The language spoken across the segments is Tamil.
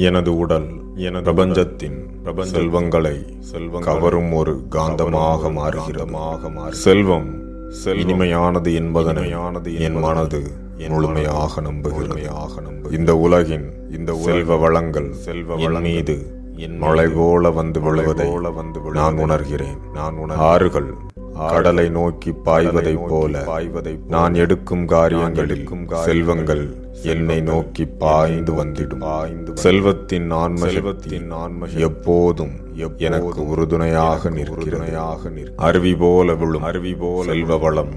எனது உடல் பிரபஞ்சத்தின் செல்வங்களை கவரும் ஒரு காந்தமாக மாறுகிறது. செல்வம் இனிமையானது என்பதனை என் மனது முழுமையாக நம்புகிறது. இந்த உலகின் செல்வ வளங்கள் மீது மழை போல வந்து விழுவதை நான் உணர்கிறேன். ஆறுகள் கடலை நோக்கி பாய்வதைப் போல நான் எடுக்கும் காரியங்களில் செல்வங்கள் என்னை நோக்கி பாய்ந்து வந்திடும். செல்வத்தின் ஆன்ம எப்போதும் எனக்கு உறுதுணையாக நிற்கிறது. அருவி போல விழும் செல்வ வளம்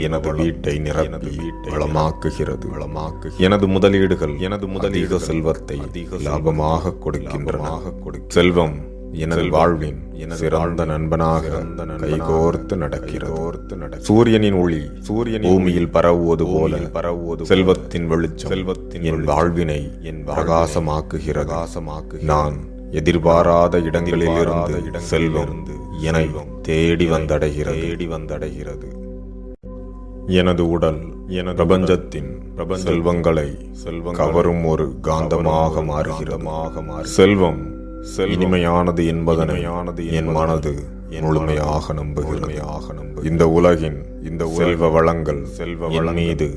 எனது வீட்டை நிரப்பி வளமாக்குகிறது. எனது முதலீடுகள் அதிக செல்வத்தை லாபமாக கொடுக்கின்றன. செல்வம் எனது வாழ்வின் சிறந்த நண்பனாக கைகோர்த்து நடக்கிறது. சூரியனின் ஒளி பூமியில் பரவுவது போல செல்வத்தின் வெளிச்சம் என் வாழ்வினை பிரகாசமாக்குகிறது. நான் எதிர்பாராத இடங்களிலிருந்து செல்வம் என்னை தேடி வந்தடைகிறது. எனது உடல் பிரபஞ்சத்தின் செல்வங்களை கவரும் ஒரு காந்தமாக மாறுகிறது. செல்வம் இனிமையானது என்பதனை என் மனது முழுமையாக நம்புகிறது. இந்த உலகின் செல்வ வளங்கள் மீது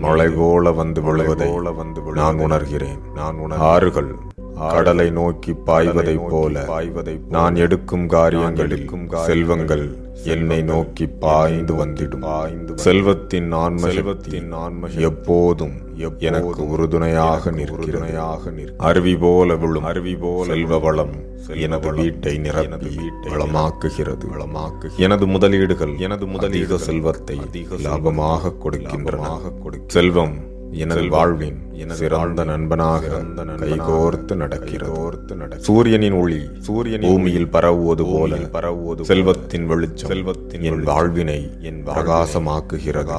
மழை போல வந்து விழுவதை நான் உணர்கிறேன். ஆறுகள் கடலை நோக்கி பாய்வதைப் போல நான் எடுக்கும் காரியங்களில் செல்வங்கள் என்னை நோக்கி பாய்ந்து வந்திடும். செல்வத்தின் ஆன்ம எப்போதும் எனக்கு உறுதுணையாக நிற்கிறது. அருவி போல விழும் செல்வ வளம் எனது வீட்டை நிரப்பி வளமாக்குகிறது. எனது முதலீடுகள் அதிக செல்வத்தை லாபமாக கொடுக்கின்றன. செல்வம் எனது வாழ்வின் சிறந்த நண்பனாக கைகோர்த்து நடக்கிறது. சூரியனின் ஒளி பூமியில் பரவுவது போல செல்வத்தின் வெளிச்சம் என் வாழ்வினை பிரகாசமாக்குகிறது.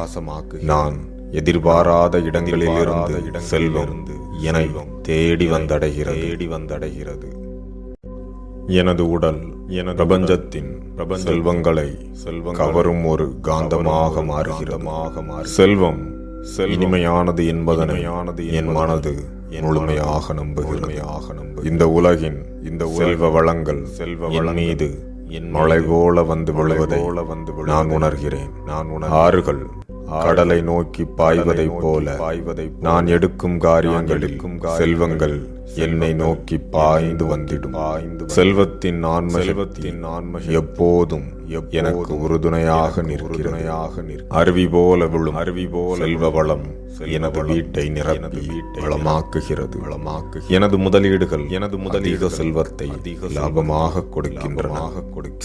நான் எதிர்பாராத இடங்களிலிருந்து செல்வம் என்னை தேடி வந்தடைகிறது. எனது உடல் பிரபஞ்சத்தின் செல்வங்களை கவரும் ஒரு காந்தமாக மாறுகிறது. செல்வம் இனிமையானது என்பதனை என் மனது முழுமையாக நம்புகிறது. இந்த உலகின் செல்வ வளங்கள் மீது மழை போல வந்து விழுவதை நான் உணர்கிறேன். ஆறுகள் கடலை நோக்கி பாய்வதைப் போல நான் எடுக்கும் காரியங்களில் செல்வங்கள் என்னை நோக்கி பாய்ந்து வந்திடும். செல்வத்தின் ஆன்ம எப்போதும் எனக்கு உறுதுணையாக நிற்கிறது. அருவி போல விழும் செல்வ வளம் எனது வீட்டை நிரப்பி வளமாக்குகிறது. எனது முதலீடுகள் அதிக செல்வத்தை லாபமாக கொடுக்கின்றன.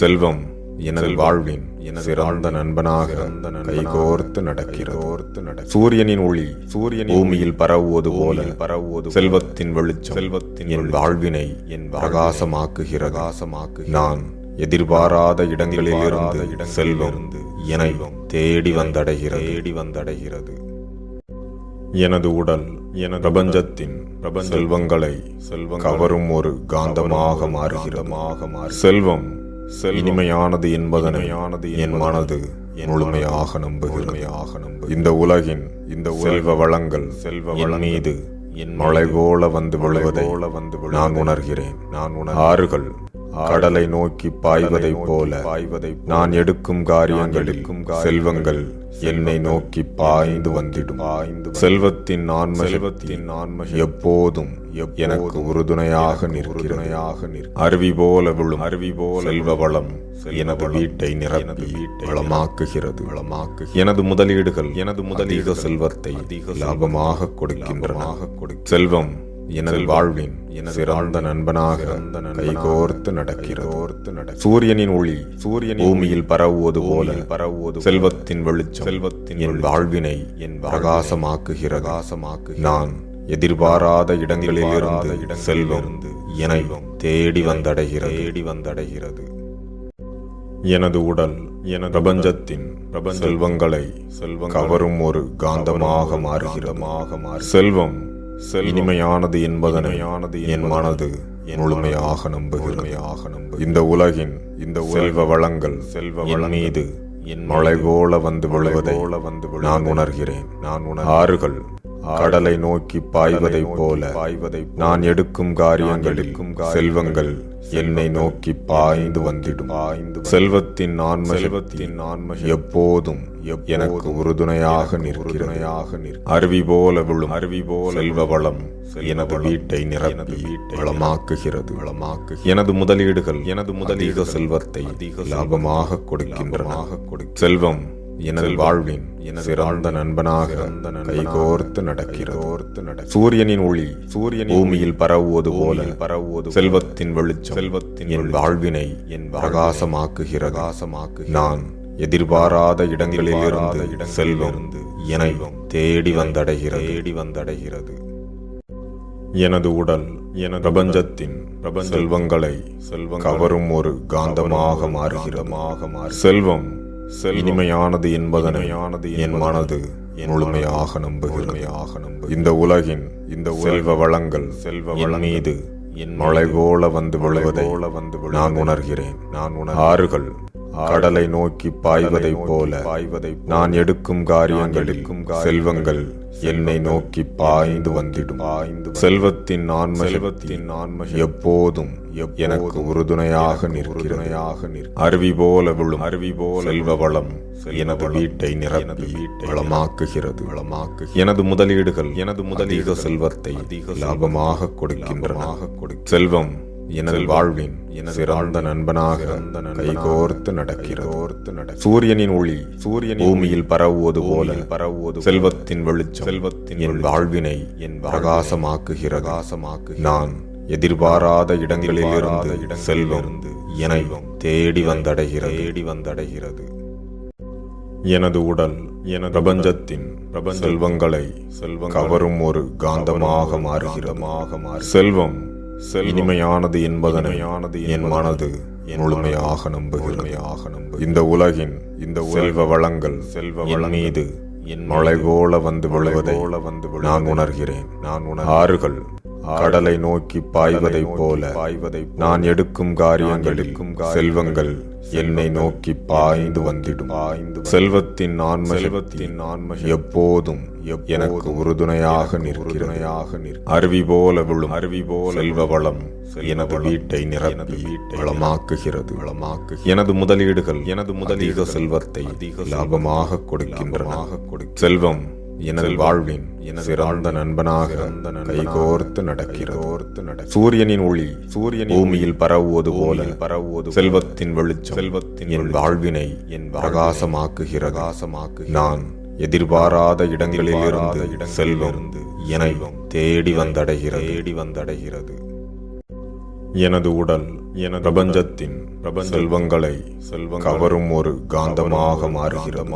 செல்வம் எனது வாழ்வின் சிறந்த நண்பனாக கைகோர்த்து நடக்கிறது. சூரியனின் ஒளி பூமியில் பரவுவது போல செல்வத்தின் வெளிச்சம் என் வாழ்வினை பிரகாசமாக்குகிறது. நான் எதிர்பாராத இடங்களிலிருந்து செல்வம் என்னை தேடி வந்தடைகிறது. எனது உடல் பிரபஞ்சத்தின் செல்வங்களை கவரும் ஒரு காந்தமாக மாறுகிறது. செல்வம் இனிமையானது என்பதனை என் மனது முழுமையாக நம்புகிறது. இந்த உலகின் செல்வ வளங்கள் மீது மழை போல வந்து விழுவதை நான் உணர்கிறேன். ஆறுகள் கடலை நோக்கி பாய்வதைப் போல நான் எடுக்கும் காரியங்களில் செல்வங்கள் என்னை நோக்கி பாய்ந்து வந்திடும். செல்வத்தின் ஆன்ம எப்போதும் எனக்கு உறுதுணையாக நிற்கிறது. அருவி போல விழும் செல்வ வளம் எனது வீட்டை நிரப்பி வளமாக்குகிறது. எனது முதலீடுகள் அதிக செல்வத்தை லாபமாக கொடுக்கின்றன. செல்வம் எனது வாழ்வின் சிறந்த நண்பனாக கைகோர்த்து நடக்கிறது. சூரியனின் ஒளி பூமியில் பரவுவது போல செல்வத்தின் வெளிச்சம் என் வாழ்வினை பிரகாசமாக்குகிறது. நான் எதிர்பாராத இடங்களிலிருந்து செல்வம் என்னை தேடி வந்தடைகிறது. எனது உடல் பிரபஞ்சத்தின் செல்வங்களை கவரும் ஒரு காந்தமாக மாறுகிறது. செல்வம் இனிமையானது என்பதனை என் மனது முழுமையாக நம்புகிறது. இந்த உலகின் செல்வ வளங்கள் மீது மழை போல வந்து விழுவதை நான் உணர்கிறேன். ஆறுகள் கடலை நோக்கி பாய்வதைப் போல நான் எடுக்கும் காரியங்களில் செல்வங்கள் என்னை நோக்கி பாய்ந்து வந்திடும். செல்வத்தின் ஆன்ம எப்போதும் எனக்கு உறுதுணையாக நிற்கிறது. அருவி போல விழும் செல்வ வளம் எனது வீட்டை நிரப்பி வளமாக்குகிறது. எனது முதலீடுகள் அதிக செல்வத்தை லாபமாக கொடுக்கின்றன. செல்வம் எனது வாழ்வின் சிறந்த நண்பனாக கைகோர்த்து நடக்கிறது. சூரியனின் ஒளி பூமியில் பரவுவது போல செல்வத்தின் வெளிச்சம் என் வாழ்வினை பிரகாசமாக்குகிறது. நான் எதிர்பாராத இடங்களிலிருந்து செல்வம் என்னை தேடி வந்தடைகிறது. எனது உடல் பிரபஞ்சத்தின் செல்வங்களை கவரும் ஒரு காந்தமாக மாறுகிறது. செல்வம் இனிமையானது என்பதனை என் மனது முழுமையாக நம்புகிறது. இந்த உலகின் செல்வ வளங்கள் என் மீது மழை போல வந்து விழுவதை நான் உணர்கிறேன். ஆறுகள் கடலை நோக்கி பாய்வதைப் போல நான் எடுக்கும் காரியங்களில் செல்வங்கள் என்னை நோக்கி பாய்ந்து வந்திடும். செல்வத்தின் ஆன்ம எப்போதும் எனக்கு உறுதுணையாக நிற்கிறது. அருவி போல விழும் செல்வ வளம் எனது வீட்டை நிரப்பி வளமாக்குகிறது. எனது முதலீடுகள் அதிக செல்வத்தை லாபமாக கொடுக்கின்றன. செல்வம் எனது வாழ்வின் சிறந்த நண்பனாக கைகோர்த்து நடக்கிறது. சூரியனின் ஒளி பூமியில் பரவுவது போல செல்வத்தின் வெளிச்சம் என் வாழ்வினை பிரகாசமாக்குகிறது. நான் எதிர்பாராத இடங்களிலிருந்து செல்வம் என்னை தேடி வந்தடைகிறது. எனது உடல் பிரபஞ்சத்தின் செல்வங்களை கவரும் ஒரு காந்தமாக மாறுகிறது. செல்வம் இனிமையானது என்பதனை என் மனது முழுமையாக நம்புகிறது. இந்த உலகின் செல்வ வளங்கள் என் மீது மழை போல வந்து விழுவதை நான் உணர்கிறேன். ஆறுகள் கடலை நோக்கி பாய்வதைப் போல நான் எடுக்கும் காரியங்களில் செல்வங்கள் என்னை நோக்கி பாய்ந்து வந்திடும். செல்வத்தின் ஆன்ம எப்போதும் எனக்கு உறுதுணையாக நிற்கிறது. அருவி போல விழும் செல்வ வளம் எனது வீட்டை நிரப்பி வளமாக்குகிறது. எனது முதலீடுகள் அதிக செல்வத்தை லாபமாக கொடுக்கின்றன. செல்வம் எனது வாழ்வின் சிறந்த நண்பனாக கைகோர்த்து நடக்கிறது. சூரியனின் ஒளி பூமியில் பரவுவது போல செல்வத்தின் வெளிச்சம் என் வாழ்வினை பிரகாசமாக்குகிறது. நான் எதிர்பாராத இடங்களிலிருந்து செல்வம் என்னை தேடி வந்தடைகிறது. எனது உடல் பிரபஞ்சத்தின் செல்வங்களை கவரும் ஒரு காந்தமாக மாறுகிறது.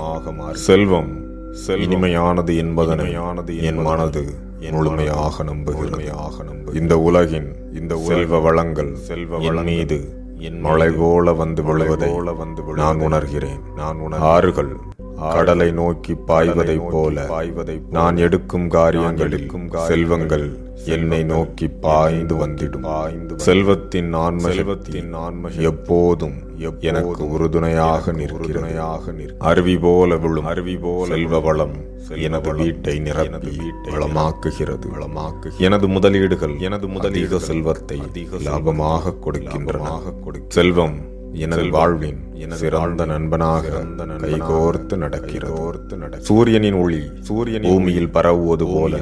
செல்வம் இனிமையானது என்பதனை என் மனது முழுமையாக நம்புகிறது. இந்த உலகின் செல்வ வளங்கள் என் மீது மழை போல வந்து விழுவதை நான் உணர்கிறேன். ஆறுகள் கடலை நோக்கி பாய்வதைப் போல நான் எடுக்கும் காரியங்களில் செல்வங்கள் என்னை நோக்கி பாய்ந்து வந்திடும். செல்வத்தின் ஆன்ம எப்போதும் எனக்கு உறுதுணையாக நிற்கிறது. அருவி போல விழும் செல்வ வளம் எனது வீட்டை நிரப்பி வளமாக்குகிறது. எனது முதலீடுகள் அதிக செல்வத்தை லாபமாக கொடுக்கின்றன. செல்வம் எனது வாழ்வின் சிறந்த நண்பனாக கைகோர்த்து நடக்கிறது. சூரியனின் ஒளி பூமியில் பரவுவது போல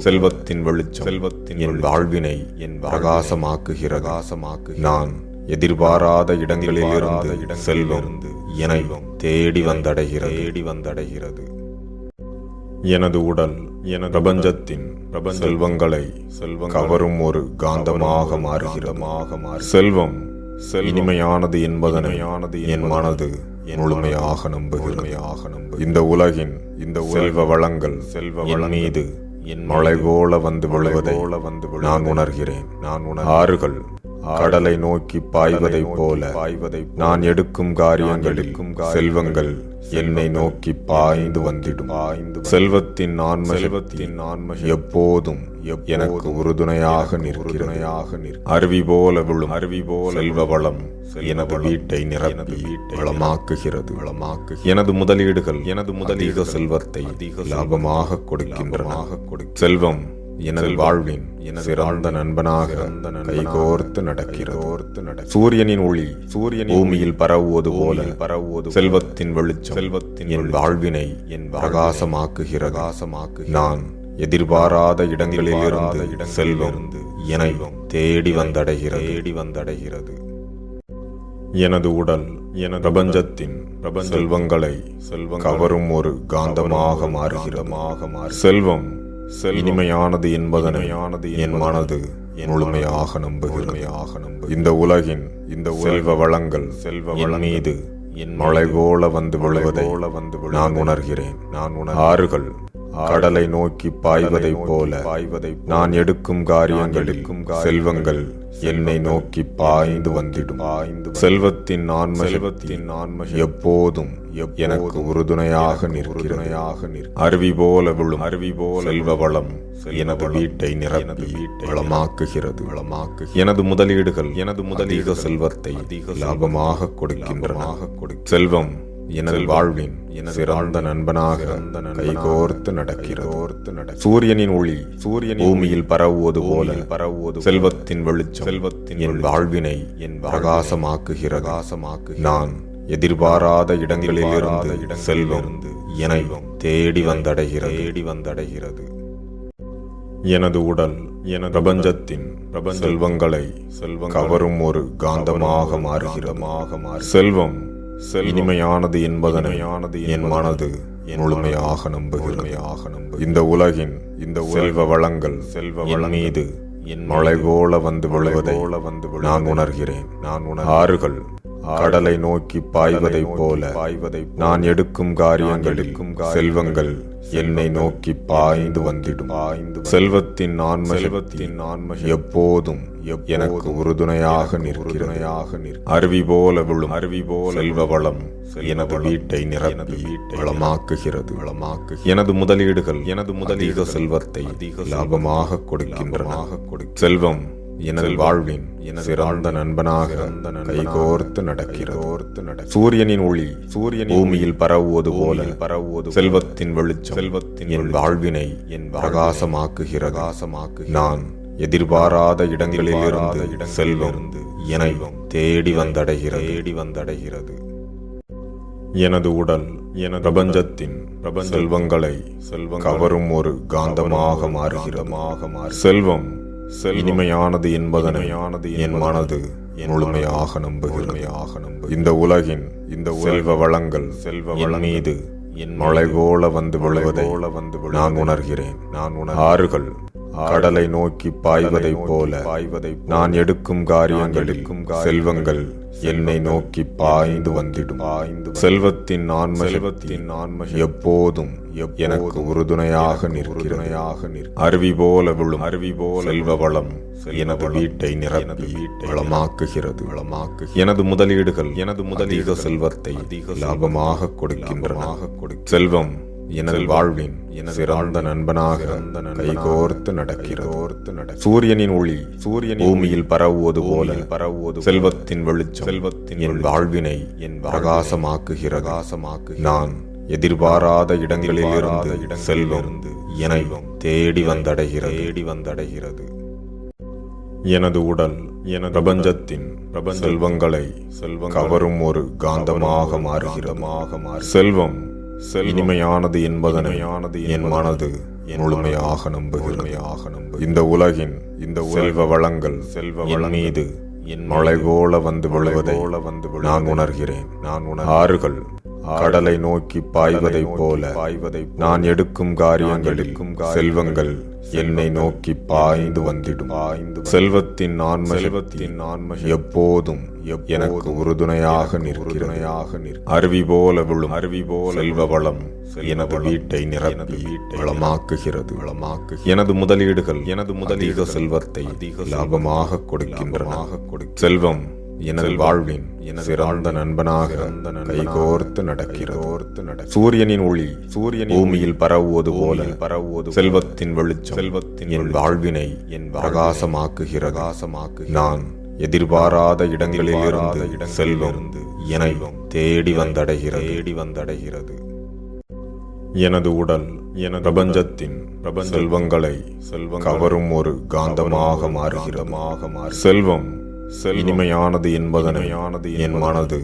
செல்வத்தின் வெளிச்சம் என் வாழ்வினை பிரகாசமாக்குகிறது. நான் எதிர்பாராத இடங்களிலிருந்து செல்வம் என்னை தேடி வந்தடைகிறது. எனது உடல் பிரபஞ்சத்தின் செல்வங்களை கவரும் ஒரு காந்தமாக மாறுகிறது. செல்வம் இனிமையானது என்பதனை என் மனது முழுமையாக நம்புகிறது. இந்த உலகின் செல்வ வளங்கள் என் மீது மழை போல வந்து விழுவதை நான் உணர்கிறேன். ஆறுகள் கடலை நோக்கி பாய்வதைப் போல நான் எடுக்கும் காரியங்களில் செல்வங்கள் என்னை நோக்கி பாய்ந்து வந்திடும். செல்வத்தின் ஆன்ம எப்போதும் எனக்கு உறுதுணையாக நிற்கிறது. அருவி போல விழும் செல்வ வளம் எனது வீட்டை நிரப்பி வளமாக்குகிறது. எனது முதலீடுகள் அதிக செல்வத்தை லாபமாக கொடுக்கின்றன. செல்வம் எனது வாழ்வின் சிறந்த நண்பனாக கைகோர்த்து நடக்கிறது. சூரியனின் ஒளி பூமியில் பரவுவது போல செல்வத்தின் வெளிச்சம் என் வாழ்வினை பிரகாசமாக்குகிறது. நான் எதிர்பாராத இடங்களிலிருந்து செல்வம் என்னை தேடி வந்தடைகிறது. எனது உடல் பிரபஞ்சத்தின் செல்வங்களை கவரும் ஒரு காந்தமாக மாறுகிறது. செல்வம் இனிமையானது என்பதனை என் மனது முழுமையாக நம்புகிறது. இந்த உலகின் செல்வ வளங்கள் என் மீது மழை போல வந்து விழுவதை நான் உணர்கிறேன். ஆறுகள் கடலை நோக்கி பாய்வதைப் போல நான் எடுக்கும் காரியங்களில் செல்வங்கள் என்னை நோக்கி பாய்ந்து வந்திடும். செல்வத்தின் ஆன்ம எப்போதும் எனக்கு உறுதுணையாக நிற்கிறது. அருவி போல விழும் செல்வ வளம் எனது வீட்டை நிரப்பி வளமாக்குகிறது. எனது முதலீடுகள் அதிக செல்வத்தை லாபமாக கொடுக்கின்றன. செல்வம் எனது வாழ்வின் சிறந்த நண்பனாக கைகோர்த்து நடக்கிறது. சூரியனின் ஒளி பூமியில் பரவுவது போல செல்வத்தின் வெளிச்சம் என் வாழ்வினை பிரகாசமாக்குகிறது. நான் எதிர்பாராத இடங்களிலிருந்து செல்வம் என்னை தேடி வந்தடைகிறது. எனது உடல் பிரபஞ்சத்தின் செல்வங்களை கவரும் ஒரு காந்தமாக மாறுகிறது. செல்வம் இனிமையானது என்பதனை என் மனது முழுமையாக நம்புகிறது. இந்த உலகின் செல்வ வளங்கள் என் மீது மழை போல வந்து விழுவதை நான் உணர்கிறேன். ஆறுகள் கடலை நோக்கி பாய்வதைப் போல நான் எடுக்கும் காரியங்களில் செல்வங்கள் என்னை நோக்கி பாய்ந்து வந்திடும். செல்வத்தின் ஆன்ம எப்போதும் எனக்கு உறுதுணையாக நிற்கிறது. அருவி போல விழும் செல்வ வளம் எனது வீட்டை நிரப்பி வளமாக்குகிறது. எனது முதலீடுகள் அதிக செல்வத்தை லாபமாக கொடுக்கின்றன. செல்வம் எனது வாழ்வின் சிறந்த நண்பனாக கைகோர்த்து நடக்கிறது. சூரியனின் ஒளி பூமியில் பரவுவது போல செல்வத்தின் வெளிச்சம் என் வாழ்வினை பிரகாசமாக்குகிறது. நான் எதிர்பாராத இடங்களிலிருந்து செல்வம் என்னை தேடி வந்தடைகிறது. எனது உடல் பிரபஞ்சத்தின் செல்வங்களை கவரும் ஒரு காந்தமாக மாறுகிறது. செல்வம் இனிமையானது என்பதனை என் மனது முழுமையாக நம்புகிறது. இந்த உலகின் செல்வ வளங்கள் என் மீது மழை போல வந்து விழுவதை நான் உணர்கிறேன். ஆறுகள் கடலை நோக்கி பாய்வதைப் போல நான் எடுக்கும் காரியங்களில் செல்வங்கள் என்னை நோக்கி பாய்ந்து வந்திடும். செல்வத்தின் ஆன்ம எப்போதும் எனக்கு உறுதுணையாக நிற்கிறது. அருவி போல விழும் செல்வ வளம் எனது வீட்டை நிரப்பி வளமாக்குகிறது. எனது முதலீடுகள் அதிக செல்வத்தை லாபமாக கொடுக்கின்றன. செல்வம் எனது வாழ்வின் சிறந்த நண்பனாக கைகோர்த்து நடக்கிறது. சூரியனின் ஒளி பூமியில் பரவுவது போல செல்வத்தின் வெளிச்சம் என் வாழ்வினை பிரகாசமாக்குகிறது. நான் எதிர்பாராத இடங்களிலிருந்து செல்வம் என்னை தேடி வந்தடைகிறது. எனது உடல் பிரபஞ்சத்தின் செல்வங்களை கவரும் ஒரு காந்தமாக மாறுகிறது. செல்வம் இனிமையானது என்பதனை என் மனது முழுமையாக நம்புகிறது. இந்த உலகின் செல்வ வளங்கள் என் மீது மழை போல வந்து விழுவதை நான் உணர்கிறேன். ஆறுகள் கடலை நோக்கி பாய்வதைப் போல நான் எடுக்கும் காரியங்களில் செல்வங்கள் என்னை நோக்கி பாய்ந்து வந்திடும். செல்வத்தின் ஆன்மை எப்போதும் எனக்கு உறுதுணையாக நிற்கிறது. அருவி போல விழும் செல்வ வளம் எனது வீட்டை நிரப்பி வளமாக்குகிறது. எனது முதலீடுகள் அதிக செல்வத்தை லாபமாக கொடுக்கின்றன. செல்வம் எனது வாழ்வின் சிறந்த நண்பனாக கைகோர்த்து நடக்கிறது. சூரியனின் ஒளி பூமியில் பரவுவது போல செல்வத்தின் வெளிச்சம் என் வாழ்வினை பிரகாசமாக்குகிறது. நான் எதிர்பாராத இடங்களில் இருந்து செல்வம் என்னை தேடி வந்தடைகிறது. எனது உடல் பிரபஞ்சத்தின் செல்வங்களை கவரும் ஒரு காந்தமாக மாறுகிறது. செல்வம் இனிமையானது என்பதனை என் மனது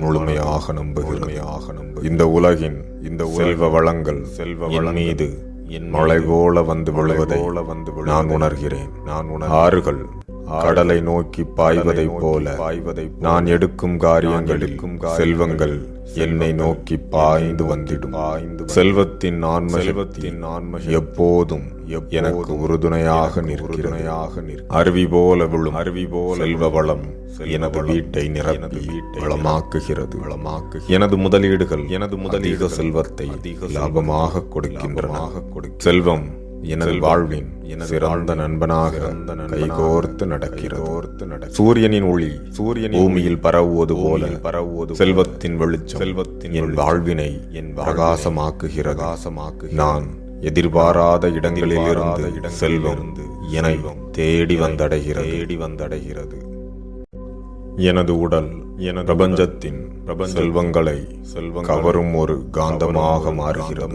முழுமையாக நம்புகிறது. இந்த உலகின் செல்வ வளங்கள் என் மீது மழை போல வந்து விழுவதை நான் உணர்கிறேன். ஆறுகள் கடலை நோக்கி பாய்வதைப் போல நான் எடுக்கும் காரியங்களில் செல்வங்கள் என்னை நோக்கி பாய்ந்து வந்திடும். செல்வத்தின் ஆன்மை எப்போதும் எனக்கு உறுதுணையாக நிற்கிறது. அருவி போல விழும் செல்வ வளம் எனது வீட்டை நிரப்பி வளமாக்குகிறது. எனது முதலீடுகள் அதிக செல்வத்தை லாபமாக கொடுக்கின்றன. செல்வம் எனது வாழ்வின் சிறந்த நண்பனாக கைகோர்த்து நடக்கிறது. சூரியனின் ஒளி பூமியில் பரவுவது போல செல்வத்தின் வெளிச்சம் என் வாழ்வினை பிரகாசமாக்குகிறது. நான் எதிர்பாராத இடங்களில் இருந்து செல்வம் என்னை தேடி வந்தடைகிறது. எனது உடல் பிரபஞ்சத்தின் செல்வங்களை கவரும் ஒரு காந்தமாக மாறுகிறது.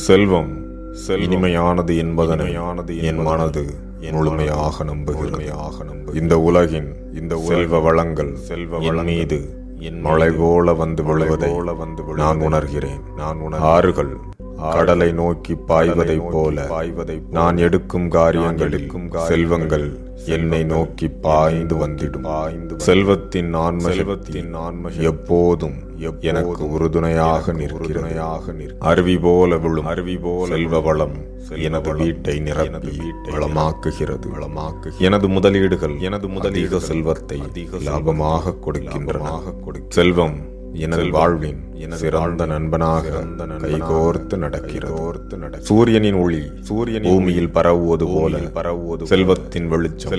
செல்வம் இனிமையானது என்பதனை என் மனது முழுமையாக நம்புகிறது. இந்த உலகின் செல்வ வளங்கள் என் மீது மழை போல வந்து விழுவதை நான் உணர்கிறேன். ஆறுகள் கடலை நோக்கி பாய்வதைப் போல நான் எடுக்கும் காரியங்களில் செல்வங்கள் என்னை நோக்கி பாய்ந்து வந்திடும். செல்வத்தின் ஆன்மை எப்போதும் எனக்கு உறுதுணையாக நிற்கிறது. அருவி போல விழும் செல்வ வளம் எனது வீட்டை நிரப்பி வளமாக்குகிறது. எனது முதலீடுகள் அதிக செல்வத்தை லாபமாக கொடுக்கின்றன. செல்வம் எனது வாழ்வின் சிறந்த நண்பனாக கைகோர்த்து நடக்கிறது. சூரியனின் ஒளி பூமியில் பரவுவது போல செல்வத்தின் வெளிச்சம்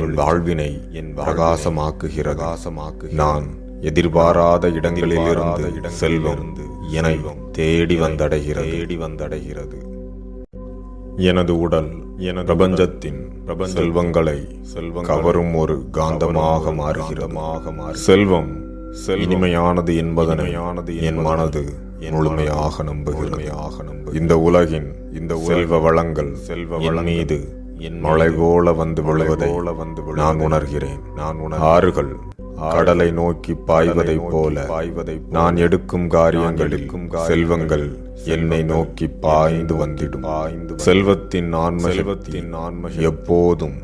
என் வாழ்வினை பிரகாசமாக்குகிறது. நான் எதிர்பாராத இடங்களில் இருந்து செல்வம் என்னை தேடி வந்தடைகிறது. எனது உடல் பிரபஞ்சத்தின் செல்வங்களை கவரும் ஒரு காந்தமாக மாறுகிறது. செல்வம் இனிமையானது என்பதனை என் மனது முழுமையாக நம்புகிறது. இந்த உலகின் செல்வ வளங்கள் என் மீது மழை போல வந்து விழுவதை நான் உணர்கிறேன். ஆறுகள் கடலை நோக்கி பாய்வதைப் போல நான் எடுக்கும் காரியங்களில் செல்வங்கள் என்னை நோக்கி பாய்ந்து வந்திடும். செல்வத்தின் ஆன்மை எப்போதும்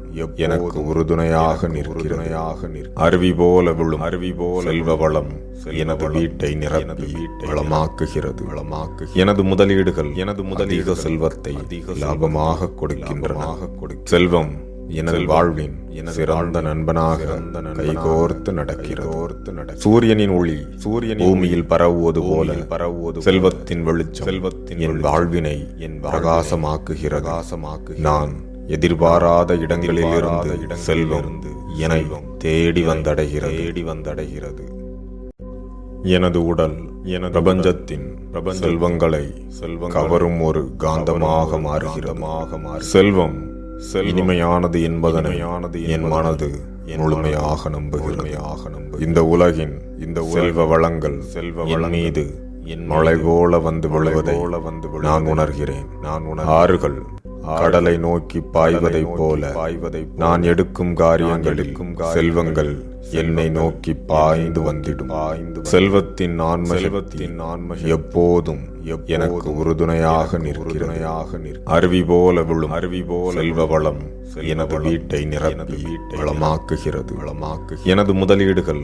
எனக்கு உறுதுணையாக நிற்கிறது. அருவி போல விழும் செல்வ வளம் எனது வீட்டை நிரப்பி வளமாக்குகிறது. எனது முதலீடுகள் அதிக செல்வத்தை லாபமாக கொடுக்கின்றன. செல்வம் எனது வாழ்வின் சிறந்த நண்பனாக கைகோர்த்து நடக்கிறது. சூரியனின் ஒளி பூமியில் பரவுவது போல செல்வத்தின் வெளிச்சம் என் வாழ்வினை பிரகாசமாக்குகிறது. நான் எதிர்பாராத இடங்களில் இருந்து செல்வம் என்னை தேடி வந்தடைகிறது. எனது உடல் பிரபஞ்சத்தின் செல்வங்களை கவரும் ஒரு காந்தமாக மாறுகிறது. செல்வம் இனிமையானது என்பதனை என் மனது முழுமையாக நம்புகிறது. இந்த உலகின் செல்வ வளங்கள் என் மீது மழை போல வந்து விழுவதை நான் உணர்கிறேன். ஆறுகள் கடலை நோக்கி பாய்வதைப் போல நான் எடுக்கும் காரியங்களில் செல்வங்கள் என்னை நோக்கி பாய்ந்து வந்திடும். செல்வத்தின் ஆன்மை எப்போதும் எனக்கு உறுதுணையாக நிற்கிறது. அருவி போல விழும் செல்வ வளம் எனது வீட்டை நிரப்பி வளமாக்குகிறது. எனது முதலீடுகள்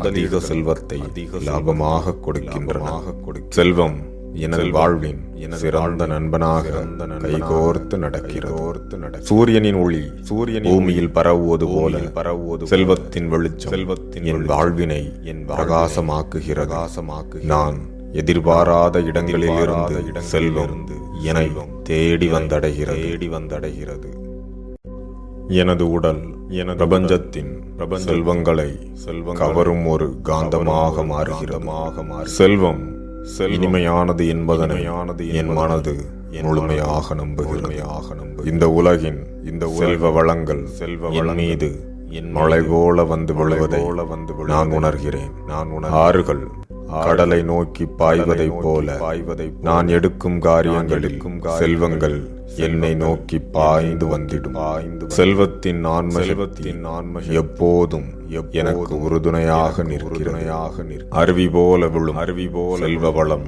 அதிக செல்வத்தை லாபமாக கொடுக்கின்றன. செல்வம் எனது வாழ்வின் சிறந்த நண்பனாக கைகோர்த்து நடக்கிறது. சூரியனின் ஒளி பூமியில் பரவுவது போல செல்வத்தின் வெளிச்சம் என் வாழ்வினை பிரகாசமாக்குகிறது. நான் எதிர்பாராத இடங்களிலிருந்து செல்வம் என்னை தேடி வந்தடைகிறது. எனது உடல் பிரபஞ்சத்தின் செல்வங்களை கவரும் ஒரு காந்தமாக மாறுகிறது. செல்வம் இனிமையானது என்பதனை என் மனது முழுமையாக நம்புகிறது. இந்த உலகின் செல்வ வளங்கள் என் மீது மழை போல வந்து விழுவதை நான் உணர்கிறேன். ஆறுகள் கடலை நோக்கி பாய்வதைப் போல நான் எடுக்கும் காரியங்களில் செல்வங்கள் என்னை நோக்கி பாய்ந்து வந்திடும். செல்வத்தின் ஆன்மை எப்போதும் எனக்கு உறுதுணையாக நிற்கிறது. அருவி போல விழும் செல்வ வளம்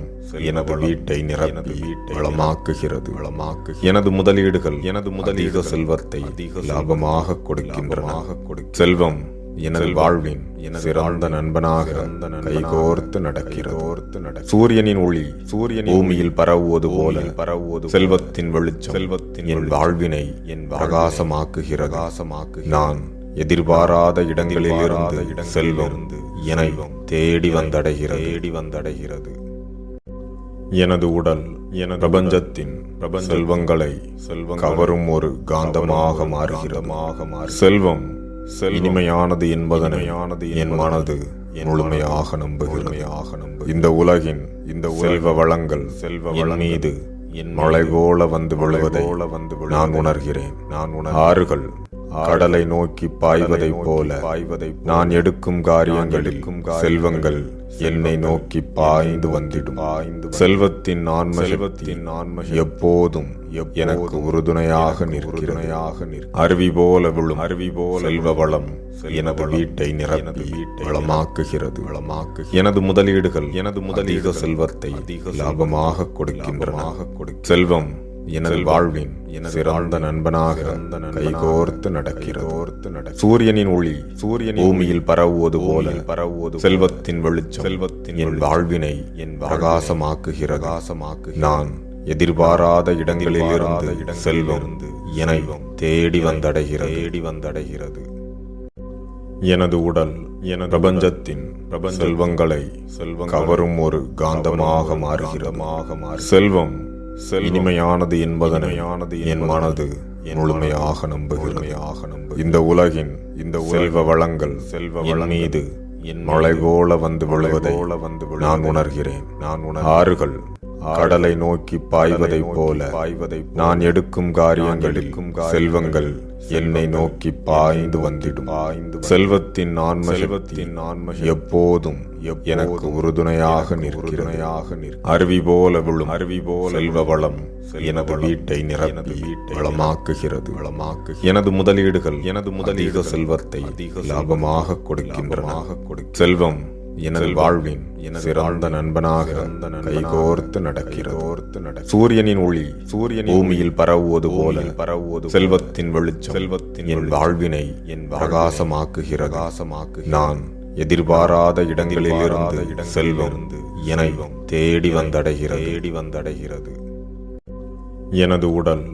எனது வீட்டை நிரப்பி வளமாக்குகிறது. எனது முதலீடுகள் அதிக செல்வத்தை லாபமாக கொடுக்கின்றன. செல்வம் எனது வாழ்வின் சிறந்த நண்பனாக கைகோர்த்து நடக்கிறது. சூரியனின் ஒளி பூமியில் பரவுவது போல செல்வத்தின் வெளிச்சம் என் வாழ்வினை பிரகாசமாக்குகிறது. நான் எதிர்பாராத இடங்களிலிருந்து செல்வம் என்னை தேடி வந்தடைகிறது. எனது உடல் பிரபஞ்சத்தின் செல்வங்களை கவரும் ஒரு காந்தமாக மாறுகிறது. செல்வம் இனிமையானது என்பதனை என் மனது முழுமையாக நம்புகிறது. இந்த உலகின் செல்வ வளங்கள் என் மீது மழை போல வந்து விழுவதை நான் உணர்கிறேன். ஆறுகள் கடலை நோக்கி பாய்வதைப் போல நான் எடுக்கும் காரியங்களில் செல்வங்கள் என்னை நோக்கி பாய்ந்து வந்திடும். செல்வத்தின் ஆன்மை எப்போதும் எனக்கு உறுதுணையாக நிற்கிறது. அருவி போல விழும் செல்வ வளம் எனது வீட்டை நிரப்பி வளமாக்குகிறது. எனது முதலீடுகள் அதிக செல்வத்தை லாபமாக கொடுக்கின்றன. செல்வம் எனது வாழ்வின் சிறந்த நண்பனாக கைகோர்த்து நடக்கிறது. சூரியனின் ஒளி பூமியில் பரவுவது போல செல்வத்தின் வெளிச்சம் என் வாழ்வினை பிரகாசமாக்குகிறது. நான் எதிர்பாராத இடங்களிலிருந்து செல்வம் என்னை தேடி வந்தடைகிறது. எனது உடல் பிரபஞ்சத்தின் செல்வங்களை கவரும் ஒரு காந்தமாக மாறுகிறது. செல்வம் இனிமையானது என்பதனை என் மனது முழுமையாக நம்புகிறது. இந்த உலகின் செல்வ வளங்கள் என் மீது மழை போல வந்து விழுவதை நான் உணர்கிறேன். ஆறுகள் கடலை நோக்கி பாய்வதைப் போல நான் எடுக்கும் காரியங்களில் செல்வங்கள் என்னை நோக்கி பாய்ந்து வந்திடும். செல்வத்தின் ஆன்மை எப்போதும் எனக்கு உறுதுணையாக நிற்கிறது. அருவி போல விழும் செல்வ வளம் எனது வீட்டை நிரப்பி வளமாக்குகிறது. எனது முதலீடுகள் அதிக செல்வத்தை லாபமாக கொடுக்கின்றன. செல்வம் எனது வாழ்வின் சிறந்த நண்பனாக கைகோர்த்து நடக்கிறது. சூரியனின் ஒளி பூமியில் பரவுவது போல செல்வத்தின் வெளிச்சம் என் வாழ்வினை பிரகாசமாக்குகிறது. நான் எதிர்பாராத இடங்களிலிருந்து செல்வம் என்னை தேடி வந்தடைகிறது. எனது உடல்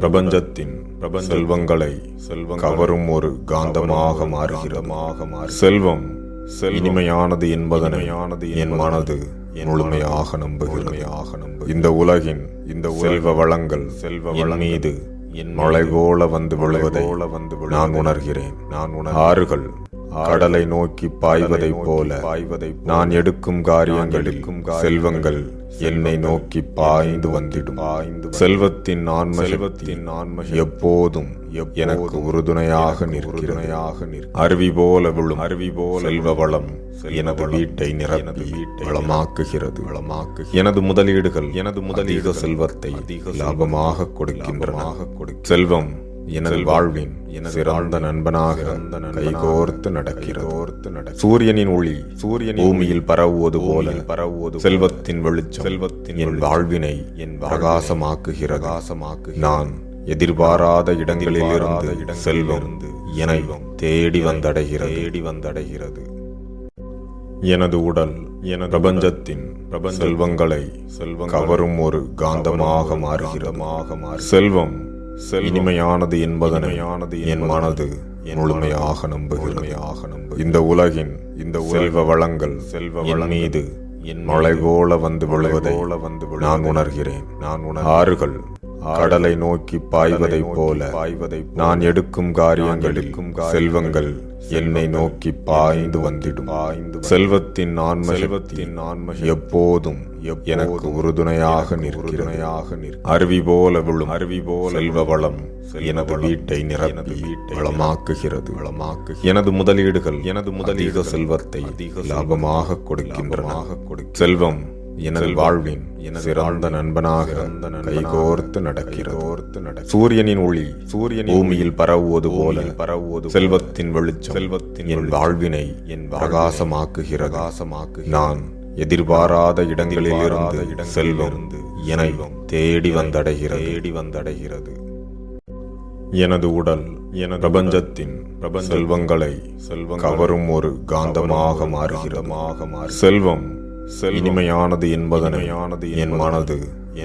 பிரபஞ்சத்தின் செல்வங்களை கவரும் ஒரு காந்தமாக மாறுகிறது. செல்வம் இனிமையானது என்பதனை என் மனது முழுமையாக நம்புகிறது. இந்த உலகின் செல்வ வளங்கள் என் மீது மழை போல வந்து விழுவதை நான் உணர்கிறேன். ஆறுகள் கடலை நோக்கி பாய்வதைப் போல நான் எடுக்கும் காரியங்களில் செல்வங்கள் என்னை நோக்கி பாய்ந்து வந்திடும். செல்வத்தின் ஆன்ம எப்போதும் எனக்கு உறுதுணையாக நிற்கிறது. அருவி போல விழும் செல்வ வளம் எனது வீட்டை நிரப்பி வளமாக்குகிறது. எனது முதலீடுகள் அதிக செல்வத்தை லாபமாக கொடுக்கின்றன. செல்வம் எனது வாழ்வின் சிறந்த நண்பனாக கைகோர்த்து நடக்கிறது. சூரியனின் ஒளி பூமியில் பரவுவது போல செல்வத்தின் வெளிச்சம் என் வாழ்வினை பிரகாசமாக்குகிறது. நான் எதிர்பாராத இடங்களிலிருந்து செல்வம் என்னை தேடி வந்தடைகிறது. எனது உடல் பிரபஞ்சத்தின் செல்வங்களை கவரும் ஒரு காந்தமாக மாறுகிறது. செல்வம் இனிமையானது என்பதனை என் மனது முழுமையாக நம்புகிறது. இந்த உலகின் செல்வ வளங்கள் மீது மழை போல வந்து விழுவதை நான் உணர்கிறேன். ஆறுகள் கடலை நோக்கி பாய்வதைப் போல நான் எடுக்கும் காரியங்களில் செல்வங்கள் என்னை நோக்கி பாய்ந்து வந்திடும். செல்வத்தின் ஆன்ம எப்போதும் எனக்கு உறுதுணையாக நிற்கிறது. அருவி போல விழும் செல்வ வளம் எனது வீட்டை நிரப்பி வளமாக்குகிறது. எனது முதலீடுகள் அதிக செல்வத்தை லாபமாக கொடுக்கின்றன. செல்வம் எனது வாழ்வின் சிறந்த நண்பனாக கைகோர்த்து நடக்கிறது. சூரியனின் ஒளி பூமியில் பரவுவது போல செல்வத்தின் வெளிச்சம் என் வாழ்வினை பிரகாசமாக்குகிறது. நான் எதிர்பாராத இடங்களிலிருந்து செல்வம் என்னை தேடி வந்தடைகிறது. எனது உடல் பிரபஞ்சத்தின் செல்வங்களை கவரும் ஒரு காந்தமாக மாறுகிறது. செல்வம் இனிமையானது என்பதனை என் மனது